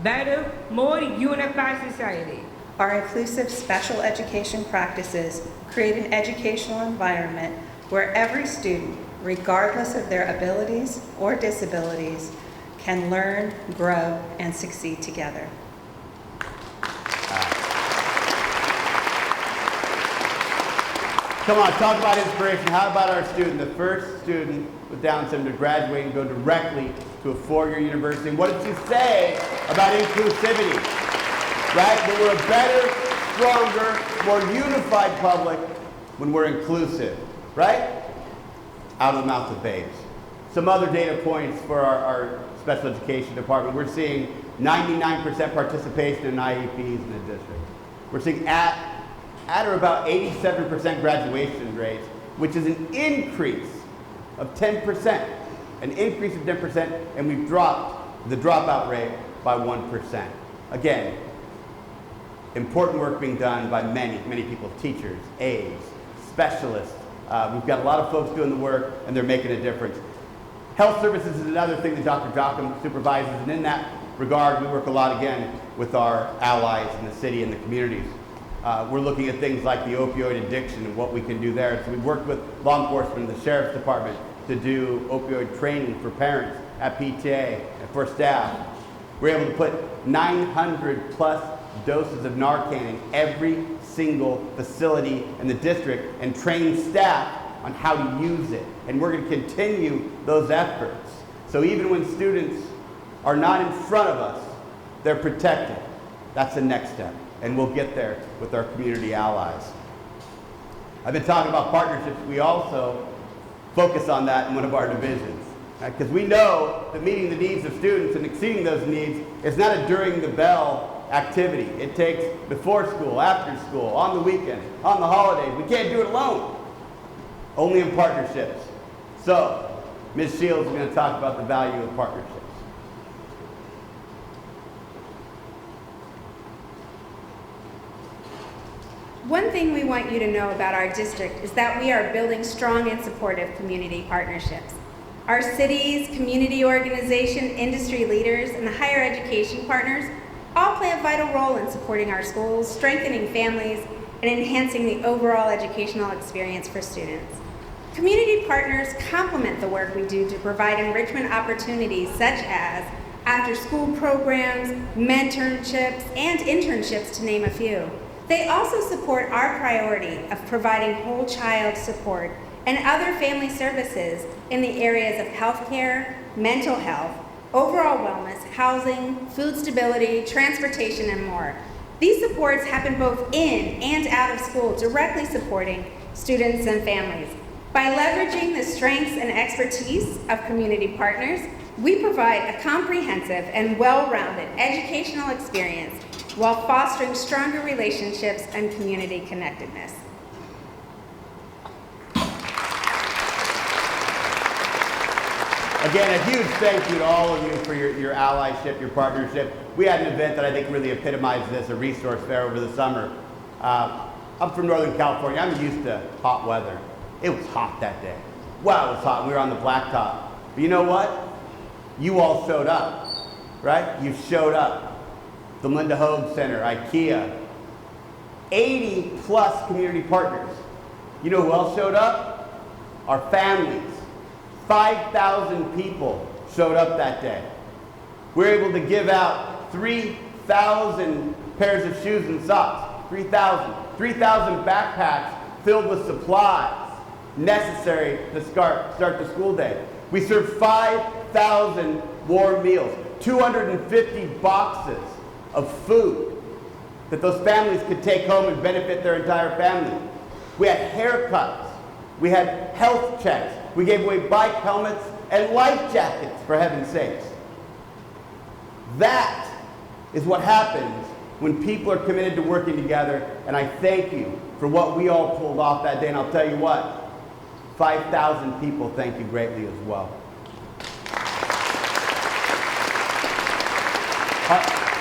Speaker 14: better, more unified society.
Speaker 13: Our inclusive special education practices create an educational environment where every student, regardless of their abilities or disabilities, can learn, grow, and succeed together.
Speaker 9: Come on, talk about inspiration. How about our student, the first student with Down syndrome to graduate and go directly to a four-year university? And what did she say about inclusivity? Right? That we're a better, stronger, more unified public when we're inclusive, right? Out of the mouth of babes. Some other data points for our special education department. We're seeing 99% participation in IEPs in the district. We're seeing at or about 87% graduation rates, which is an increase of 10%. An increase of 10%, and we've dropped the dropout rate by 1%. Again, important work being done by many people, teachers, aides, specialists. We've got a lot of folks doing the work, and they're making a difference. Health services is another thing that Dr. Jocham supervises, and in that regard, we work a lot, again, with our allies in the city and the communities. We're looking at things like the opioid addiction and what we can do there. So we've worked with law enforcement and the sheriff's department to do opioid training for parents at PTA and for staff. We're able to put 900 plus doses of Narcan in every single facility in the district and train staff on how to use it. And we're going to continue those efforts. So even when students are not in front of us, they're protected. That's the next step. And we'll get there with our community allies. I've been talking about partnerships. We also focus on that in one of our divisions. Because we know that meeting the needs of students and exceeding those needs is not a during the bell activity. It takes before school, after school, on the weekend, on the holidays. We can't do it alone. Only in partnerships. So, Ms. Shiels is going to talk about the value of partnerships.
Speaker 15: One thing we want you to know about our district is that we are building strong and supportive community partnerships. Our cities, community organization, industry leaders, and the higher education partners all play a vital role in supporting our schools, strengthening families, and enhancing the overall educational experience for students. Community partners complement the work we do to provide enrichment opportunities such as after-school programs, mentorships, and internships, to name a few. They also support our priority of providing whole child support and other family services in the areas of healthcare, mental health, overall wellness, housing, food stability, transportation, and more. These supports happen both in and out of school, directly supporting students and families. By leveraging the strengths and expertise of community partners, we provide a comprehensive and well-rounded educational experience while fostering stronger relationships and community connectedness.
Speaker 9: Again, a huge thank you to all of you for your allyship, your partnership. We had an event that I think really epitomized this, a resource fair over the summer. I'm from Northern California. I'm used to hot weather. It was hot that day. Wow, it was hot. We were on the blacktop. But you know what? You all showed up, right? You showed up. The Linda Hogue Center, IKEA, 80 plus community partners. You know who else showed up? Our families. 5,000 people showed up that day. We were able to give out 3,000 pairs of shoes and socks. 3,000 backpacks filled with supplies necessary to start the school day. We served 5,000 warm meals, 250 boxes of food that those families could take home and benefit their entire family. We had haircuts. We had health checks. We gave away bike helmets and life jackets, for heaven's sakes. That is what happens when people are committed to working together, and I thank you for what we all pulled off that day, and I'll tell you what, 5,000 people thank you greatly as well.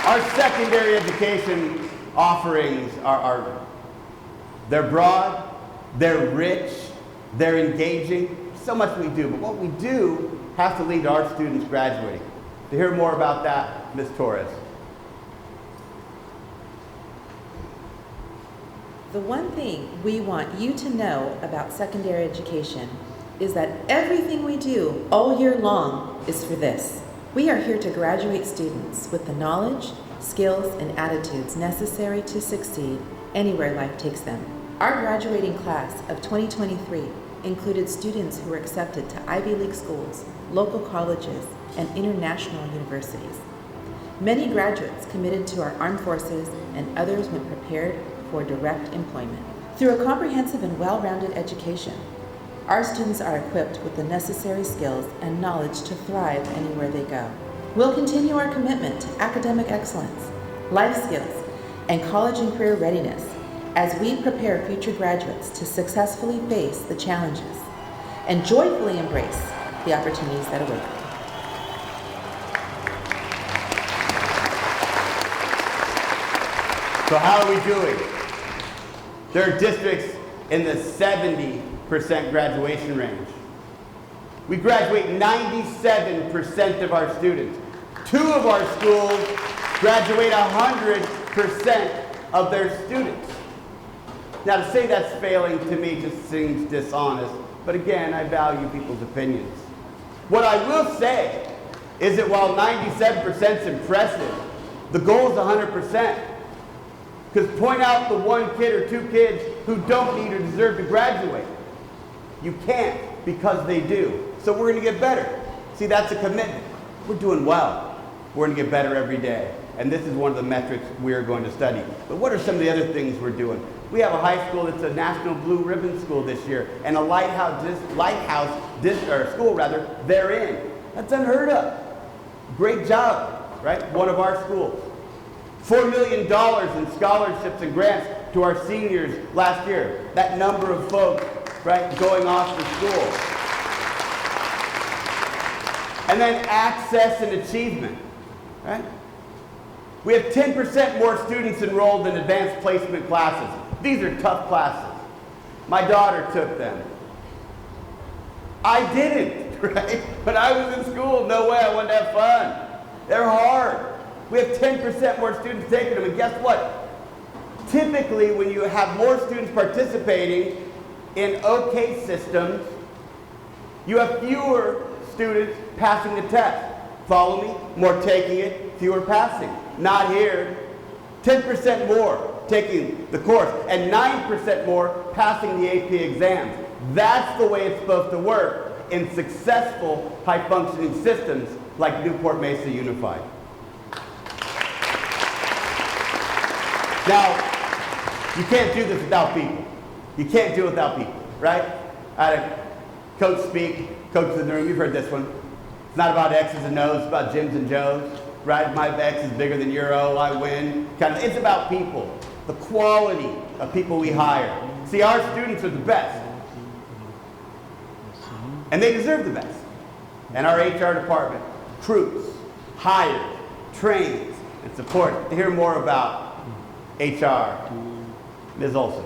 Speaker 9: Our secondary education offerings they're broad, they're rich, they're engaging. So much we do, but what we do has to lead to our students graduating. To hear more about that, Ms. Torres.
Speaker 16: The one thing we want you to know about secondary education is that everything we do all year long is for this. We are here to graduate students with the knowledge, skills, and attitudes necessary to succeed anywhere life takes them. Our graduating class of 2023 included students who were accepted to Ivy League schools, local colleges, and international universities. Many graduates committed to our armed forces and others went prepared for direct employment. Through a comprehensive and well-rounded education, our students are equipped with the necessary skills and knowledge to thrive anywhere they go. We'll continue our commitment to academic excellence, life skills, and college and career readiness as we prepare future graduates to successfully face the challenges and joyfully embrace the opportunities that await them.
Speaker 9: So how are we doing? There are districts in the 70% graduation range. We graduate 97% of our students. 2 of our schools graduate 100% of their students. Now, to say that's failing to me just seems dishonest, but again, I value people's opinions. What I will say is that while 97% is impressive, the goal is 100%. Because point out the 1 kid or 2 kids who don't need or deserve to graduate. You can't, because they do. So we're going to get better. See, that's a commitment. We're doing well. We're going to get better every day. And this is one of the metrics we're going to study. But what are some of the other things we're doing? We have a high school that's a National Blue Ribbon School this year, and a lighthouse school therein. That's unheard of. Great job, right? One of our schools. $4 million in scholarships and grants to our seniors last year. That number of folks, right, going off to school. And then access and achievement, right? We have 10% more students enrolled in advanced placement classes. These are tough classes. My daughter took them. I didn't, right? When I was in school, no way, I wanted to have fun. They're hard. We have 10% more students taking them, and guess what? Typically, when you have more students participating in OK systems, you have fewer students passing the test. Follow me? More taking it, fewer passing. Not here. 10% more taking the course, and 9% more passing the AP exams. That's the way it's supposed to work in successful, high-functioning systems like Newport-Mesa Unified. Now, you can't do this without people. You can't do it without people, right? I had a coach speak, coaches in the room, you've heard this one. It's not about X's and O's, it's about Jims and Joes, right? My X is bigger than your O, I win. It's about people, the quality of people we hire. See, our students are the best. And they deserve the best. and our HR department recruits, hires, trains, and supports. To hear more about HR, Ms. Olson.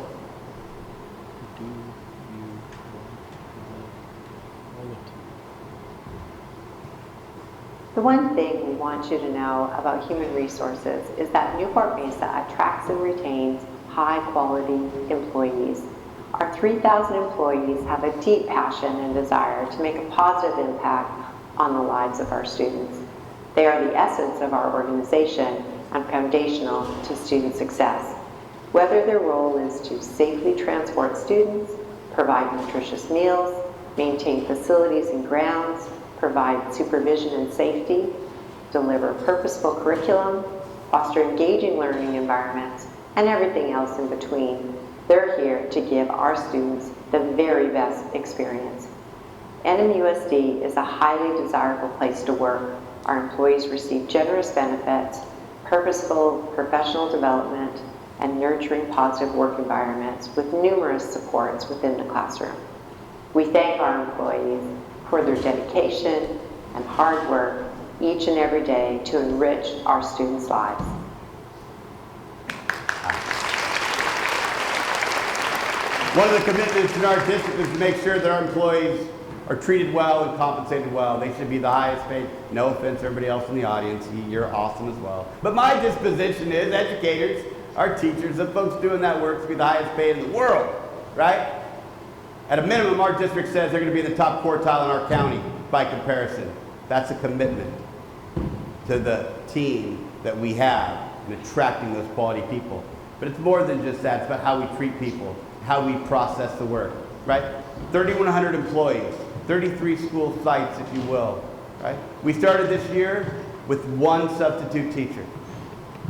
Speaker 17: The one thing we want you to know about human resources is that Newport-Mesa attracts and retains high-quality employees. Our 3,000 employees have a deep passion and desire to make a positive impact on the lives of our students. They are the essence of our organization and foundational to student success. Whether their role is to safely transport students, provide nutritious meals, maintain facilities and grounds, provide supervision and safety, deliver purposeful curriculum, foster engaging learning environments, and everything else in between, they're here to give our students the very best experience. NMUSD is a highly desirable place to work. Our employees receive generous benefits, purposeful professional development, and nurturing positive work environments with numerous supports within the classroom. We thank our employees for their dedication and hard work each and every day to enrich our students' lives.
Speaker 9: One of the commitments in our district is to make sure that our employees are treated well and compensated well. They should be the highest paid. No offense to everybody else in the audience, you're awesome as well. But my disposition is educators, our teachers, the folks doing that work to be the highest paid in the world, right? At a minimum, our district says they're going to be in the top quartile in our county by comparison. That's a commitment to the team that we have in attracting those quality people. But it's more than just that. It's about how we treat people, how we process the work, right? 3,100 employees, 33 school sites, if you will, right? We started this year with one substitute teacher.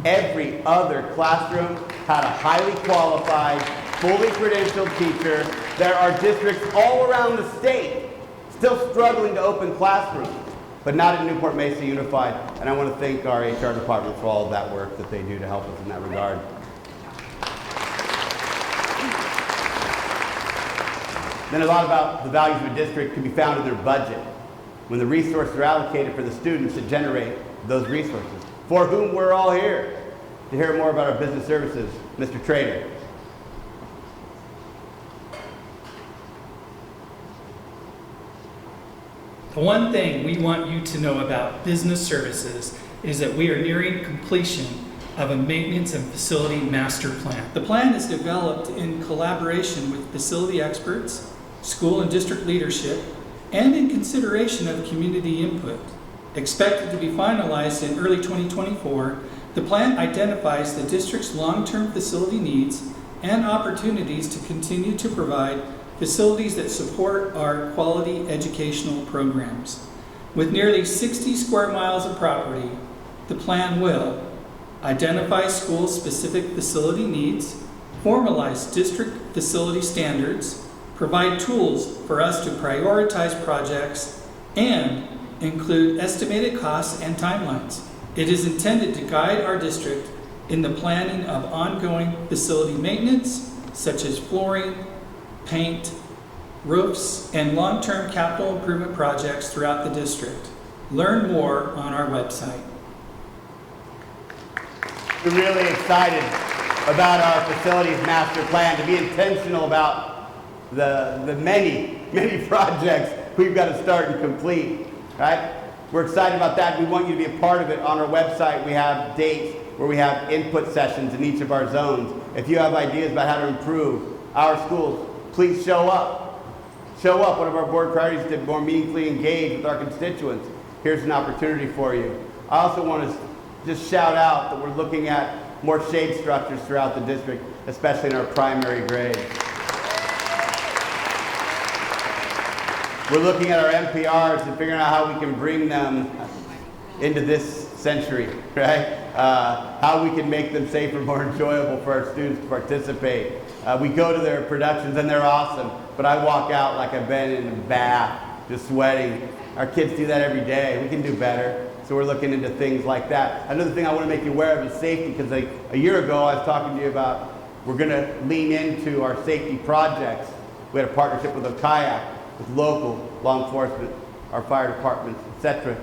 Speaker 9: Every other classroom had a highly qualified, fully credentialed teacher. There are districts all around the state still struggling to open classrooms, but not in Newport-Mesa Unified. And I want to thank our HR department for all of that work that they do to help us in that regard. Then a lot about the values of a district can be found in their budget, when the resources are allocated for the students that generate those resources, for whom we're all here. To hear more about our business services, Mr. Trader.
Speaker 18: The one thing we want you to know about business services is that we are nearing completion of a maintenance and facility master plan. The plan is developed in collaboration with facility experts, school and district leadership, and in consideration of community input. Expected to be finalized in early 2024, the plan identifies the district's long-term facility needs and opportunities to continue to provide facilities that support our quality educational programs. With nearly 60 square miles of property, the plan will identify school-specific facility needs, formalize district facility standards, provide tools for us to prioritize projects, and include estimated costs and timelines. It is intended to guide our district in the planning of ongoing facility maintenance, such as flooring, paint, roofs, and long-term capital improvement projects throughout the district. Learn more on our website.
Speaker 9: We're really excited about our facilities master plan, to be intentional about the many, many projects we've got to start and complete, right? We're excited about that. We want you to be a part of it. On our website, we have dates where we have input sessions in each of our zones. If you have ideas about how to improve our schools, please show up. Show up. One of our board priorities is to more meaningfully engage with our constituents. Here's an opportunity for you. I also want to just shout out that we're looking at more shade structures throughout the district, especially in our primary grades. We're looking at our MPRs and figuring out how we can bring them into this century, right? How we can make them safer, more enjoyable for our students to participate. We go to their productions and they're awesome, but I walk out like I've been in a bath, just sweating. Our kids do that every day. We can do better. So we're looking into things like that. Another thing I want to make you aware of is safety, because a year ago I was talking to you about we're going to lean into our safety projects. We had a partnership with a kayak, with local law enforcement our fire departments, etc.,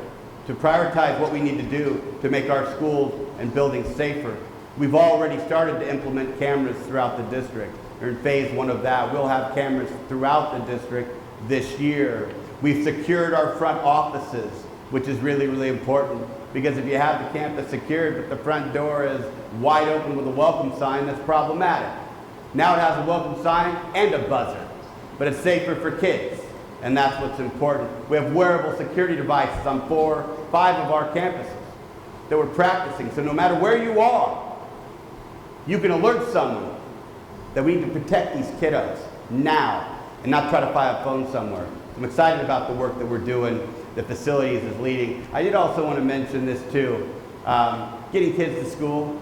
Speaker 9: to prioritize what we need to do to make our schools and buildings safer. We've already started to implement cameras throughout the district. We're in phase 1 of that. We'll have cameras throughout the district this year. We've secured our front offices, which is really, really important, because if you have the campus secured but the front door is wide open with a welcome sign, that's problematic. Now it has a welcome sign and a buzzer, but it's safer for kids, and that's what's important. We have wearable security devices on 4, 5 of our campuses that we're practicing, so no matter where you are, you can alert someone that we need to protect these kiddos now and not try to find a phone somewhere. I'm excited about the work that we're doing, the facilities is leading. I did also want to mention this too, getting kids to school.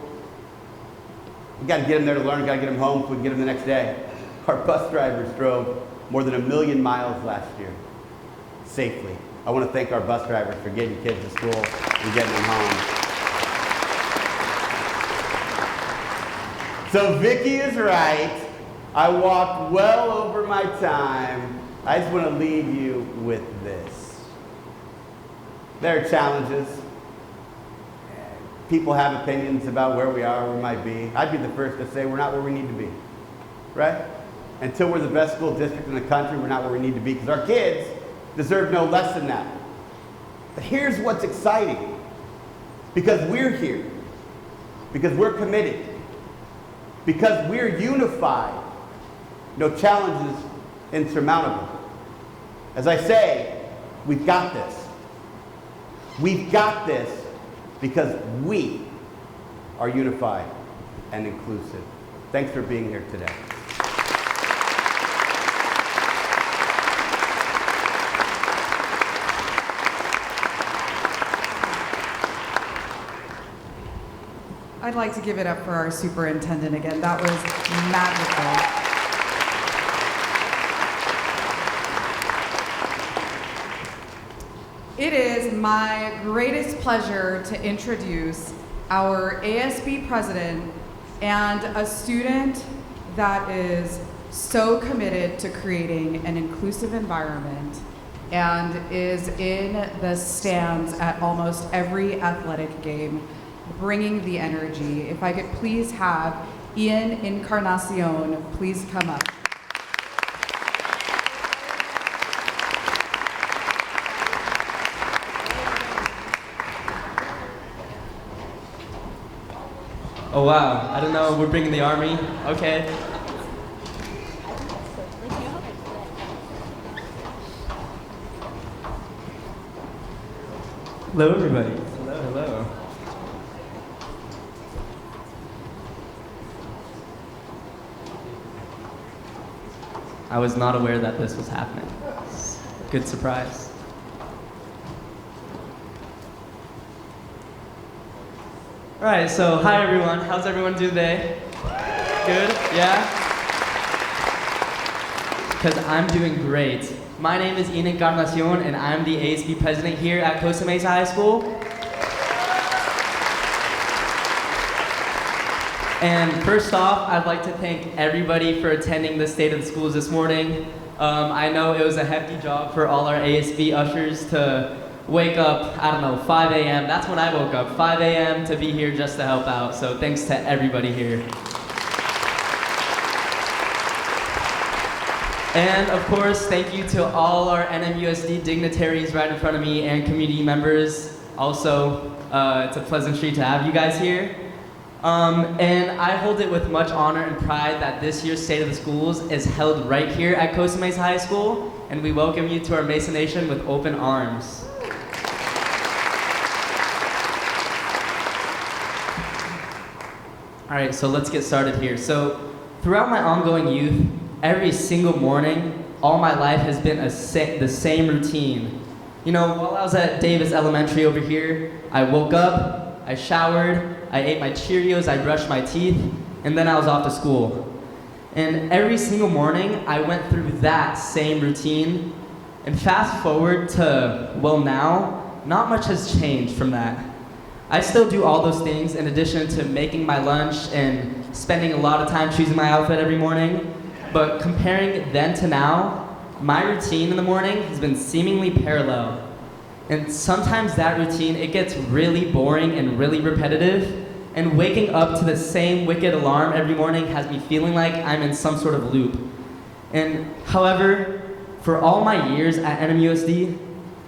Speaker 9: We got to get them there to learn, got to get them home so we can get them the next day. Our bus drivers drove more than 1 million miles last year, safely. I want to thank our bus drivers for getting kids to school and getting them home. So Vicki is right. I walked well over my time. I just want to leave you with this. There are challenges. People have opinions about where we are, where we might be. I'd be the first to say we're not where we need to be, right? Until we're the best school district in the country, we're not where we need to be, because our kids deserve no less than that. But here's what's exciting. Because we're here, because we're committed, because we're unified, no challenge is insurmountable. As I say, we've got this. We've got this because we are unified and inclusive. Thanks for being here today.
Speaker 1: I'd like to give it up for our superintendent again. That was magical. It is my greatest pleasure to introduce our ASB president and a student that is so committed to creating an inclusive environment and is in the stands at almost every athletic game, bringing the energy. If I could please have Encarnacion please come up.
Speaker 5: Oh wow, I don't know, we're bringing the army, okay. Hello everybody. Hello, hello. I was not aware that this was happening. Good surprise. All right, so hi everyone. How's everyone doing today? Good? Yeah? Because I'm doing great. My name is Encarnacion, and I'm the ASB president here at Costa Mesa High School. And first off, I'd like to thank everybody for attending the State of the Schools this morning. I know it was a hefty job for all our ASB ushers to wake up, I don't know, 5 a.m. That's when I woke up, 5 a.m. to be here just to help out. So thanks to everybody here. And of course, thank you to all our NMUSD dignitaries right in front of me and community members. Also, it's a pleasant treat to have you guys here. And I hold it with much honor and pride that this year's State of the Schools is held right here at Costa Mesa High School, and we welcome you to our Mesa Nation with open arms. All right, so let's get started here. So throughout my ongoing youth, every single morning, all my life has been the same routine. You know, while I was at Davis Elementary over here, I woke up, I showered, I ate my Cheerios, I brushed my teeth, and then I was off to school. And every single morning, I went through that same routine. And fast forward to, well now, not much has changed from that. I still do all those things in addition to making my lunch and spending a lot of time choosing my outfit every morning. But comparing then to now, My routine in the morning has been seemingly parallel. And sometimes that routine, it gets really boring and really repetitive. And waking up to the same wicked alarm every morning has me feeling like I'm in some sort of loop. And however, for all my years at NMUSD,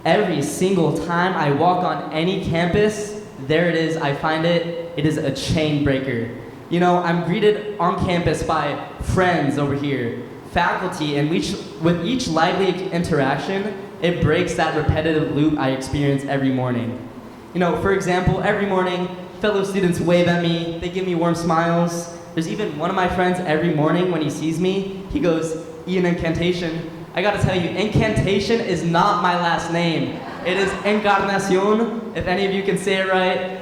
Speaker 5: every single time I walk on any campus, there it is, I find it is a chain breaker. You know, I'm greeted on campus by friends over here, faculty, and with each lively interaction, it breaks that repetitive loop I experience every morning. You know, for example, every morning, fellow students wave at me, they give me warm smiles. There's even one of my friends every morning when he sees me, he goes, "Ian Incantation." I gotta tell you, Incantation is not my last name. It is Encarnacion, if any of you can say it right.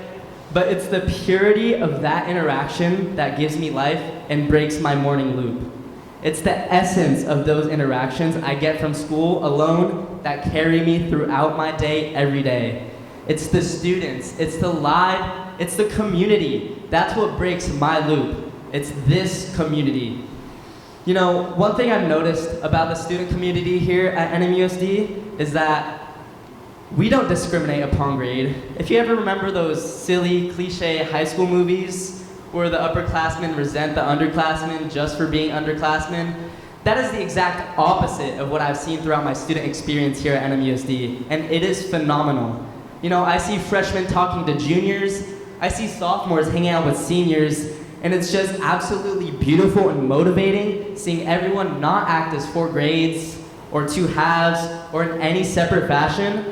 Speaker 5: But it's the purity of that interaction that gives me life and breaks my morning loop. It's the essence of those interactions I get from school alone that carry me throughout my day every day. It's the students, it's the community. That's what breaks my loop. It's this community. You know, one thing I've noticed about the student community here at NMUSD is that we don't discriminate upon grade. If you ever remember those silly, cliche high school movies where the upperclassmen resent the underclassmen just for being underclassmen, that is the exact opposite of what I've seen throughout my student experience here at NMUSD, and it is phenomenal. You know, I see freshmen talking to juniors, I see sophomores hanging out with seniors, and it's just absolutely beautiful and motivating seeing everyone not act as 4 grades or 2 halves or in any separate fashion,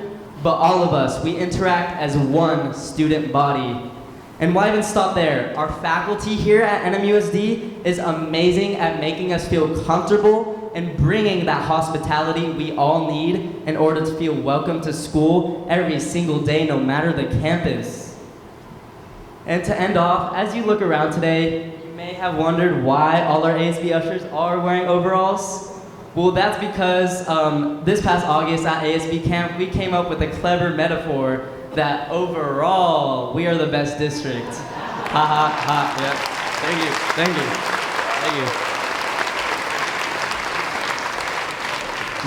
Speaker 5: but all of us, we interact as one student body. And why even stop there? Our faculty here at NMUSD is amazing at making us feel comfortable and bringing that hospitality we all need in order to feel welcome to school every single day, no matter the campus. And to end off, as you look around today, you may have wondered why all our ASB ushers are wearing overalls. Well, that's because this past August at ASB camp, we came up with a clever metaphor that overall, we are the best district. Ha ha ha, yep. Thank you, thank you, thank you.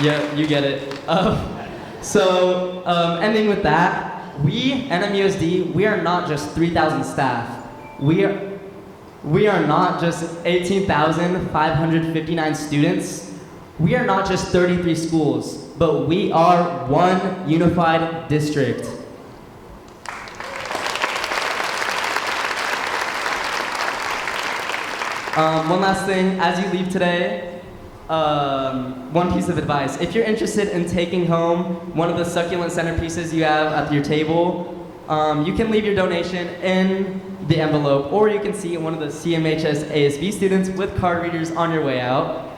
Speaker 5: Yeah, you get it. Ending with that, we, NMUSD, we are not just 3,000 staff. We are not just 18,559 students. We are not just 33 schools, but we are one unified district. One last thing, as you leave today, one piece of advice. If you're interested in taking home one of the succulent centerpieces you have at your table, you can leave your donation in the envelope, or you can see one of the CMHS ASB students with card readers on your way out.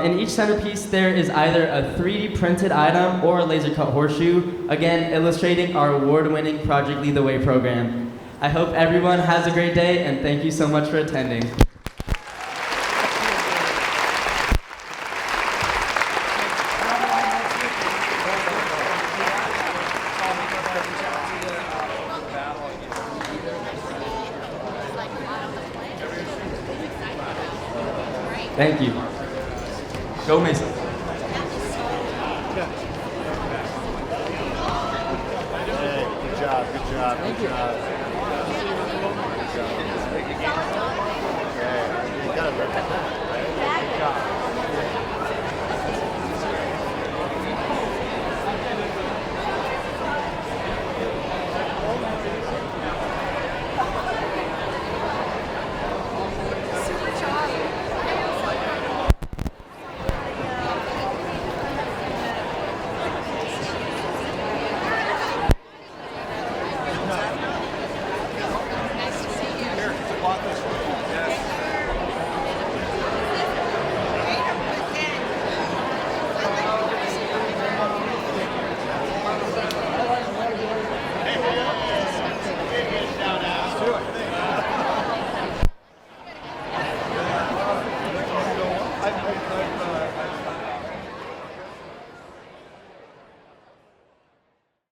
Speaker 5: In each centerpiece, there is either a 3D printed item or a laser cut horseshoe, again, illustrating our award-winning Project Lead the Way program. I hope everyone has a great day, and thank you so much for attending. Thank you. Go Mesa.
Speaker 19: Hey, good job, good job, good job.